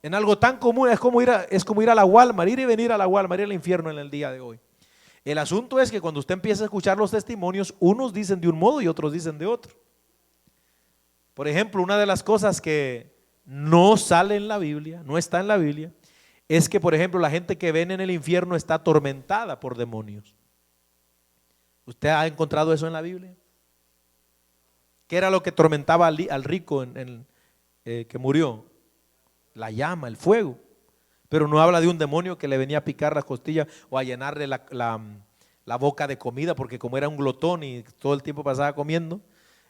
En algo tan común, es como ir a la Walmart, ir y venir a la Walmart, ir al infierno en el día de hoy. El asunto es que cuando usted empieza a escuchar los testimonios, unos dicen de un modo y otros dicen de otro. Por ejemplo, una de las cosas que no sale en la Biblia, no está en la Biblia, es que, por ejemplo, la gente que ven en el infierno está atormentada por demonios. ¿Usted ha encontrado eso en la Biblia? ¿Qué era lo que atormentaba al rico que murió? La llama, el fuego. Pero no habla de un demonio que le venía a picar las costillas o a llenarle la boca de comida, porque como era un glotón y todo el tiempo pasaba comiendo.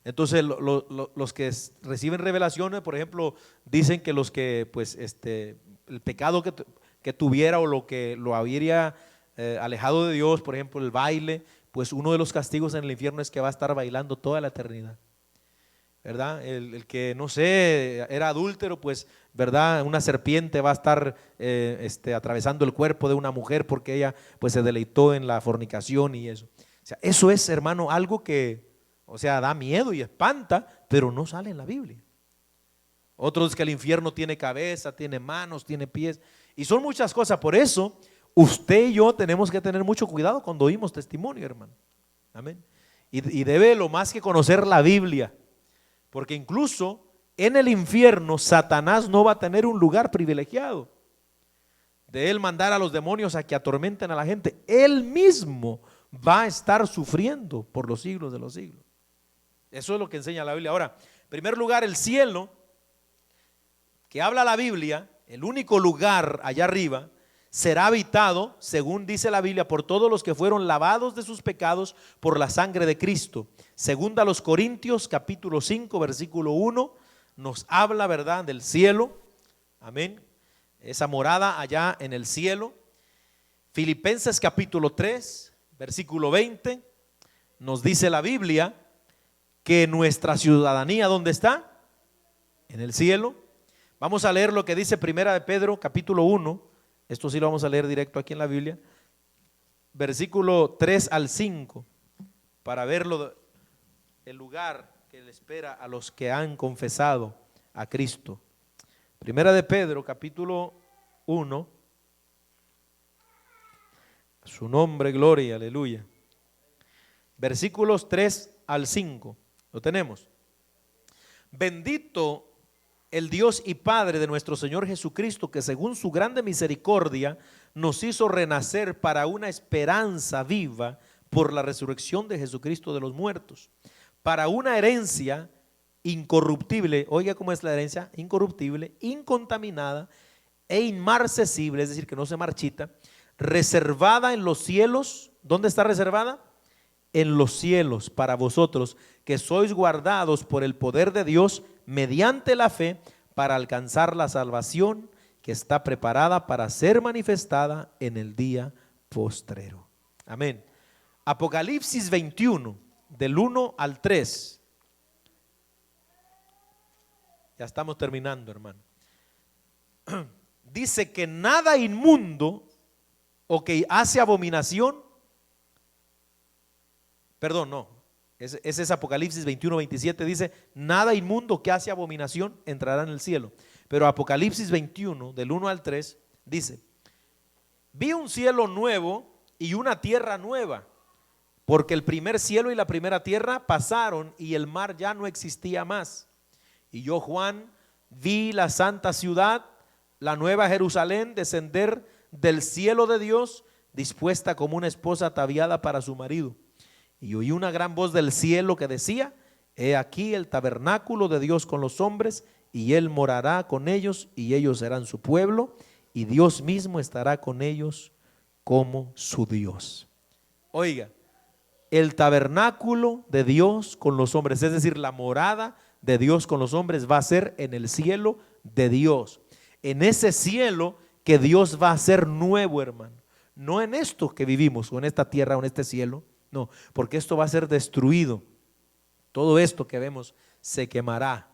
Entonces los que reciben revelaciones, por ejemplo, dicen que los que pues el pecado que tuviera o lo que lo habría alejado de Dios, por ejemplo el baile, pues uno de los castigos en el infierno es que va a estar bailando toda la eternidad, ¿verdad? El que, no sé, era adúltero, pues, ¿verdad? Una serpiente va a estar atravesando el cuerpo de una mujer porque ella pues se deleitó en la fornicación y eso. O sea, eso es, hermano, algo que, o sea, da miedo y espanta, pero no sale en la Biblia. Otros que el infierno tiene cabeza, tiene manos, tiene pies, y son muchas cosas. Por eso usted y yo tenemos que tener mucho cuidado cuando oímos testimonio, hermano. Amén. Y debe lo más que conocer la Biblia, porque incluso en el infierno Satanás no va a tener un lugar privilegiado. de Él mandar a los demonios a que atormenten a la gente, Él mismo va a estar sufriendo por los siglos de los siglos. Eso es lo que enseña la Biblia. Ahora, en primer lugar, el cielo, que habla la Biblia, el único lugar allá arriba, será habitado, según dice la Biblia, por todos los que fueron lavados de sus pecados por la sangre de Cristo. Segunda a los Corintios, capítulo 5, versículo 1, nos habla, ¿verdad?, del cielo. Amén. Esa morada allá en el cielo. Filipenses capítulo 3, versículo 20, nos dice la Biblia que nuestra ciudadanía, ¿dónde está? En el cielo. Vamos a leer lo que dice Primera de Pedro capítulo 1, esto sí lo vamos a leer directo aquí en la Biblia, versículo 3 al 5, para verlo, el lugar que le espera a los que han confesado a Cristo. Primera de Pedro capítulo 1, su nombre, gloria, aleluya. Versículos 3 al 5, lo tenemos. Bendito el Dios y Padre de nuestro Señor Jesucristo, que según su grande misericordia nos hizo renacer para una esperanza viva por la resurrección de Jesucristo de los muertos, para una herencia incorruptible. Oiga cómo es la herencia: incorruptible, incontaminada e inmarcesible, es decir, que no se marchita, reservada en los cielos. ¿Dónde está reservada? En los cielos, para vosotros, que sois guardados por el poder de Dios mediante la fe, para alcanzar la salvación que está preparada para ser manifestada en el día postrero. Amén. Apocalipsis 21, del 1 al 3. Ya estamos terminando, hermano. Dice que nada inmundo o que hace abominación, perdón, no, ese es Apocalipsis 21, 27, dice: nada inmundo que hace abominación entrará en el cielo. Pero Apocalipsis 21, del 1 al 3, dice: vi un cielo nuevo y una tierra nueva, porque el primer cielo y la primera tierra pasaron y el mar ya no existía más. Y yo, Juan, vi la santa ciudad, la nueva Jerusalén, descender del cielo de Dios, dispuesta como una esposa ataviada para su marido. Y oí una gran voz del cielo que decía: he aquí el tabernáculo de Dios con los hombres, y Él morará con ellos, y ellos serán su pueblo, y Dios mismo estará con ellos como su Dios. Oiga, el tabernáculo de Dios con los hombres, es decir, la morada de Dios con los hombres, va a ser en el cielo de Dios. En ese cielo que Dios va a hacer nuevo, hermano. No en esto que vivimos, o en esta tierra, o en este cielo. No, porque esto va a ser destruido. Todo esto que vemos se quemará,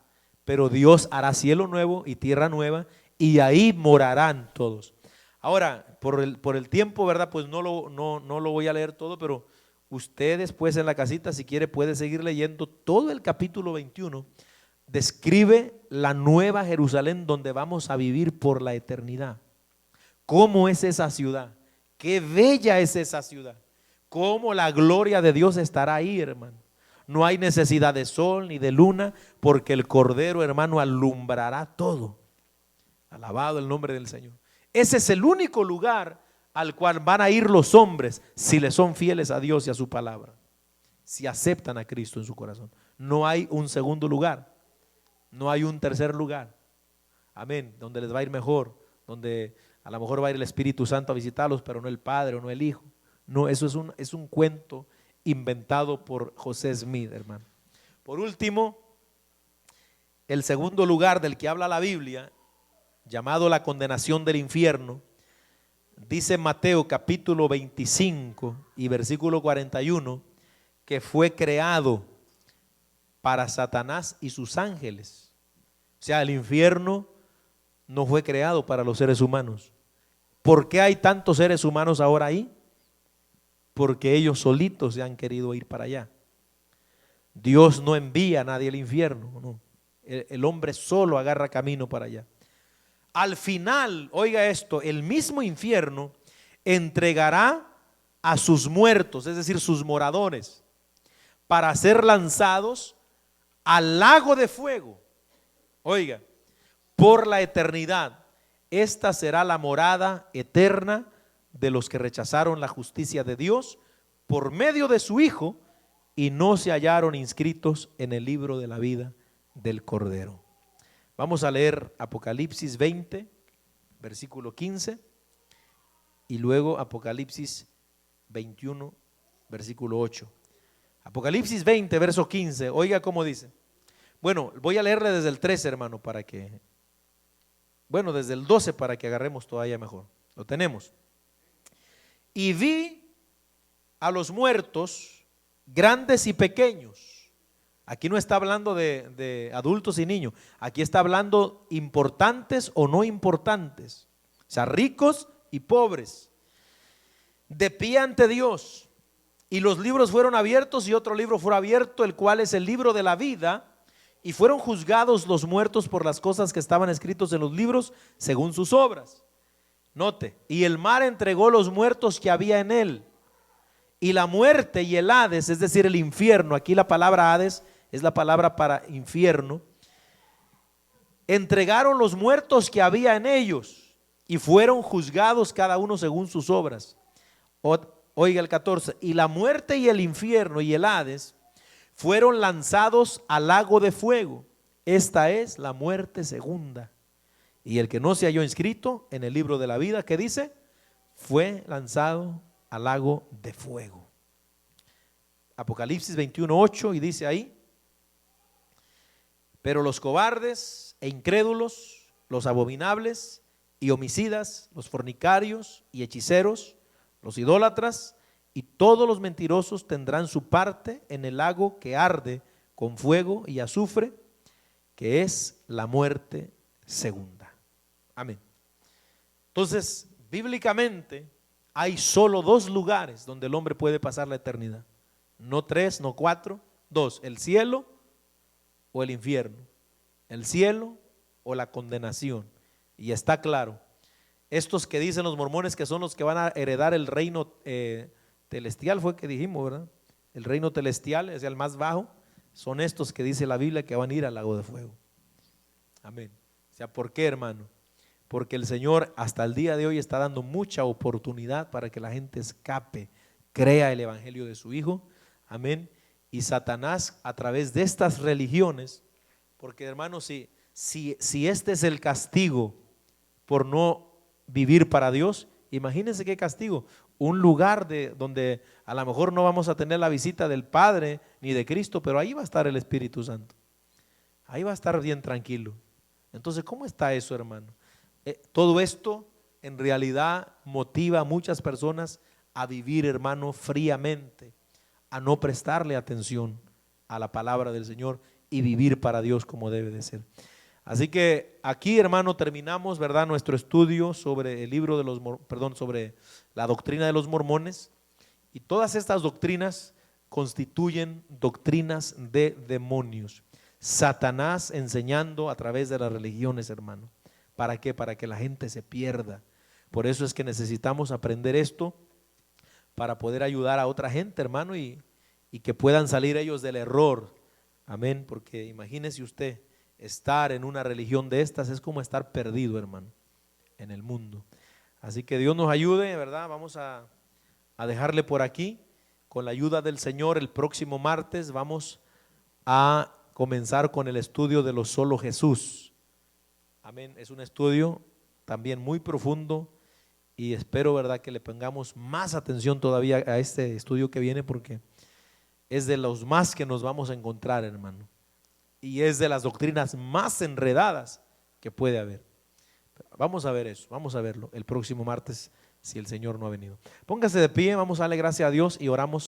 pero Dios hará cielo nuevo y tierra nueva, y ahí morarán todos. Ahora, por el tiempo, ¿verdad? Pues no lo voy a leer todo, pero usted después en la casita, si quiere, puede seguir leyendo todo el capítulo 21. Describe la nueva Jerusalén donde vamos a vivir por la eternidad. ¿Cómo es esa ciudad? Qué bella es esa ciudad. Cómo la gloria de Dios estará ahí, hermano. No hay necesidad de sol ni de luna, porque el Cordero, hermano, alumbrará todo. Alabado el nombre del Señor. Ese es el único lugar al cual van a ir los hombres si le son fieles a Dios y a su palabra, si aceptan a Cristo en su corazón. No hay un segundo lugar, no hay un tercer lugar. Amén. Donde les va a ir mejor, donde a lo mejor va a ir el Espíritu Santo a visitarlos, pero no el Padre o no el Hijo. No, eso es un cuento inventado por José Smith, hermano. Por último, el segundo lugar del que habla la Biblia, llamado la condenación del infierno, dice Mateo capítulo 25 y versículo 41, que fue creado para Satanás y sus ángeles. O sea, el infierno no fue creado para los seres humanos. ¿Por qué hay tantos seres humanos ahora ahí? Porque ellos solitos se han querido ir para allá. Dios no envía a nadie al infierno, no. El hombre solo agarra camino para allá. Al final, oiga esto, el mismo infierno entregará a sus muertos, es decir, sus moradores, para ser lanzados al lago de fuego, oiga, por la eternidad. Esta será la morada eterna de los que rechazaron la justicia de Dios por medio de su Hijo y no se hallaron inscritos en el libro de la vida del Cordero. Vamos a leer Apocalipsis 20, versículo 15, y luego Apocalipsis 21, versículo 8. Apocalipsis 20, verso 15, oiga cómo dice. Bueno, voy a leerle desde el 13, hermano, desde el 12 para que agarremos todavía mejor. Lo tenemos. Y vi a los muertos, grandes y pequeños. Aquí no está hablando de adultos y niños, aquí está hablando importantes o no importantes, o sea, ricos y pobres, de pie ante Dios. Y los libros fueron abiertos y otro libro fue abierto, el cual es el libro de la vida, y fueron juzgados los muertos por las cosas que estaban escritos en los libros según sus obras. Note, y el mar entregó los muertos que había en él, y la muerte y el Hades, es decir, el infierno, aquí la palabra Hades es la palabra para infierno, entregaron los muertos que había en ellos y fueron juzgados cada uno según sus obras. Oiga el 14, y la muerte y el infierno y el Hades fueron lanzados al lago de fuego. Esta es la muerte segunda. Y el que no se halló inscrito en el libro de la vida, ¿qué dice? Fue lanzado al lago de fuego. Apocalipsis 21:8, y dice ahí: pero los cobardes e incrédulos, los abominables y homicidas, los fornicarios y hechiceros, los idólatras y todos los mentirosos tendrán su parte en el lago que arde con fuego y azufre, que es la muerte segunda. Amén. Entonces, bíblicamente hay solo dos lugares donde el hombre puede pasar la eternidad. No tres, no cuatro, dos: el cielo o el infierno, el cielo o la condenación. Y está claro, estos que dicen los mormones que son los que van a heredar el reino celestial, fue que dijimos, ¿verdad? El reino celestial es el más bajo, son estos que dice la Biblia que van a ir al lago de fuego. Amén. O sea, ¿por qué, hermano? Porque el Señor hasta el día de hoy está dando mucha oportunidad para que la gente escape, crea el evangelio de su Hijo. Amén. Y Satanás, a través de estas religiones, porque, hermano, si este es el castigo por no vivir para Dios, imagínense qué castigo. Un lugar donde a lo mejor no vamos a tener la visita del Padre ni de Cristo, pero ahí va a estar el Espíritu Santo, ahí va a estar bien tranquilo. Entonces, ¿cómo está eso, hermano? Todo esto en realidad motiva a muchas personas a vivir, hermano, fríamente, a no prestarle atención a la palabra del Señor y vivir para Dios como debe de ser. Así que aquí, hermano, terminamos, ¿verdad?, nuestro estudio sobre el libro de los, sobre la doctrina de los mormones, y todas estas doctrinas constituyen doctrinas de demonios. Satanás enseñando a través de las religiones, hermano. ¿Para qué? Para que la gente se pierda. Por eso es que necesitamos aprender esto para poder ayudar a otra gente, hermano, y que puedan salir ellos del error. Amén, porque imagínese usted, estar en una religión de estas es como estar perdido, hermano, en el mundo. Así que Dios nos ayude, ¿verdad? Vamos a dejarle por aquí. Con la ayuda del Señor, el próximo martes vamos a comenzar con el estudio de lo solo Jesús. Amén, es un estudio también muy profundo y espero, ¿verdad?, que le pongamos más atención todavía a este estudio que viene, porque es de los más que nos vamos a encontrar, hermano, y es de las doctrinas más enredadas que puede haber. Vamos a ver eso, vamos a verlo el próximo martes, si el Señor no ha venido. Póngase de pie, vamos a darle gracias a Dios y oramos.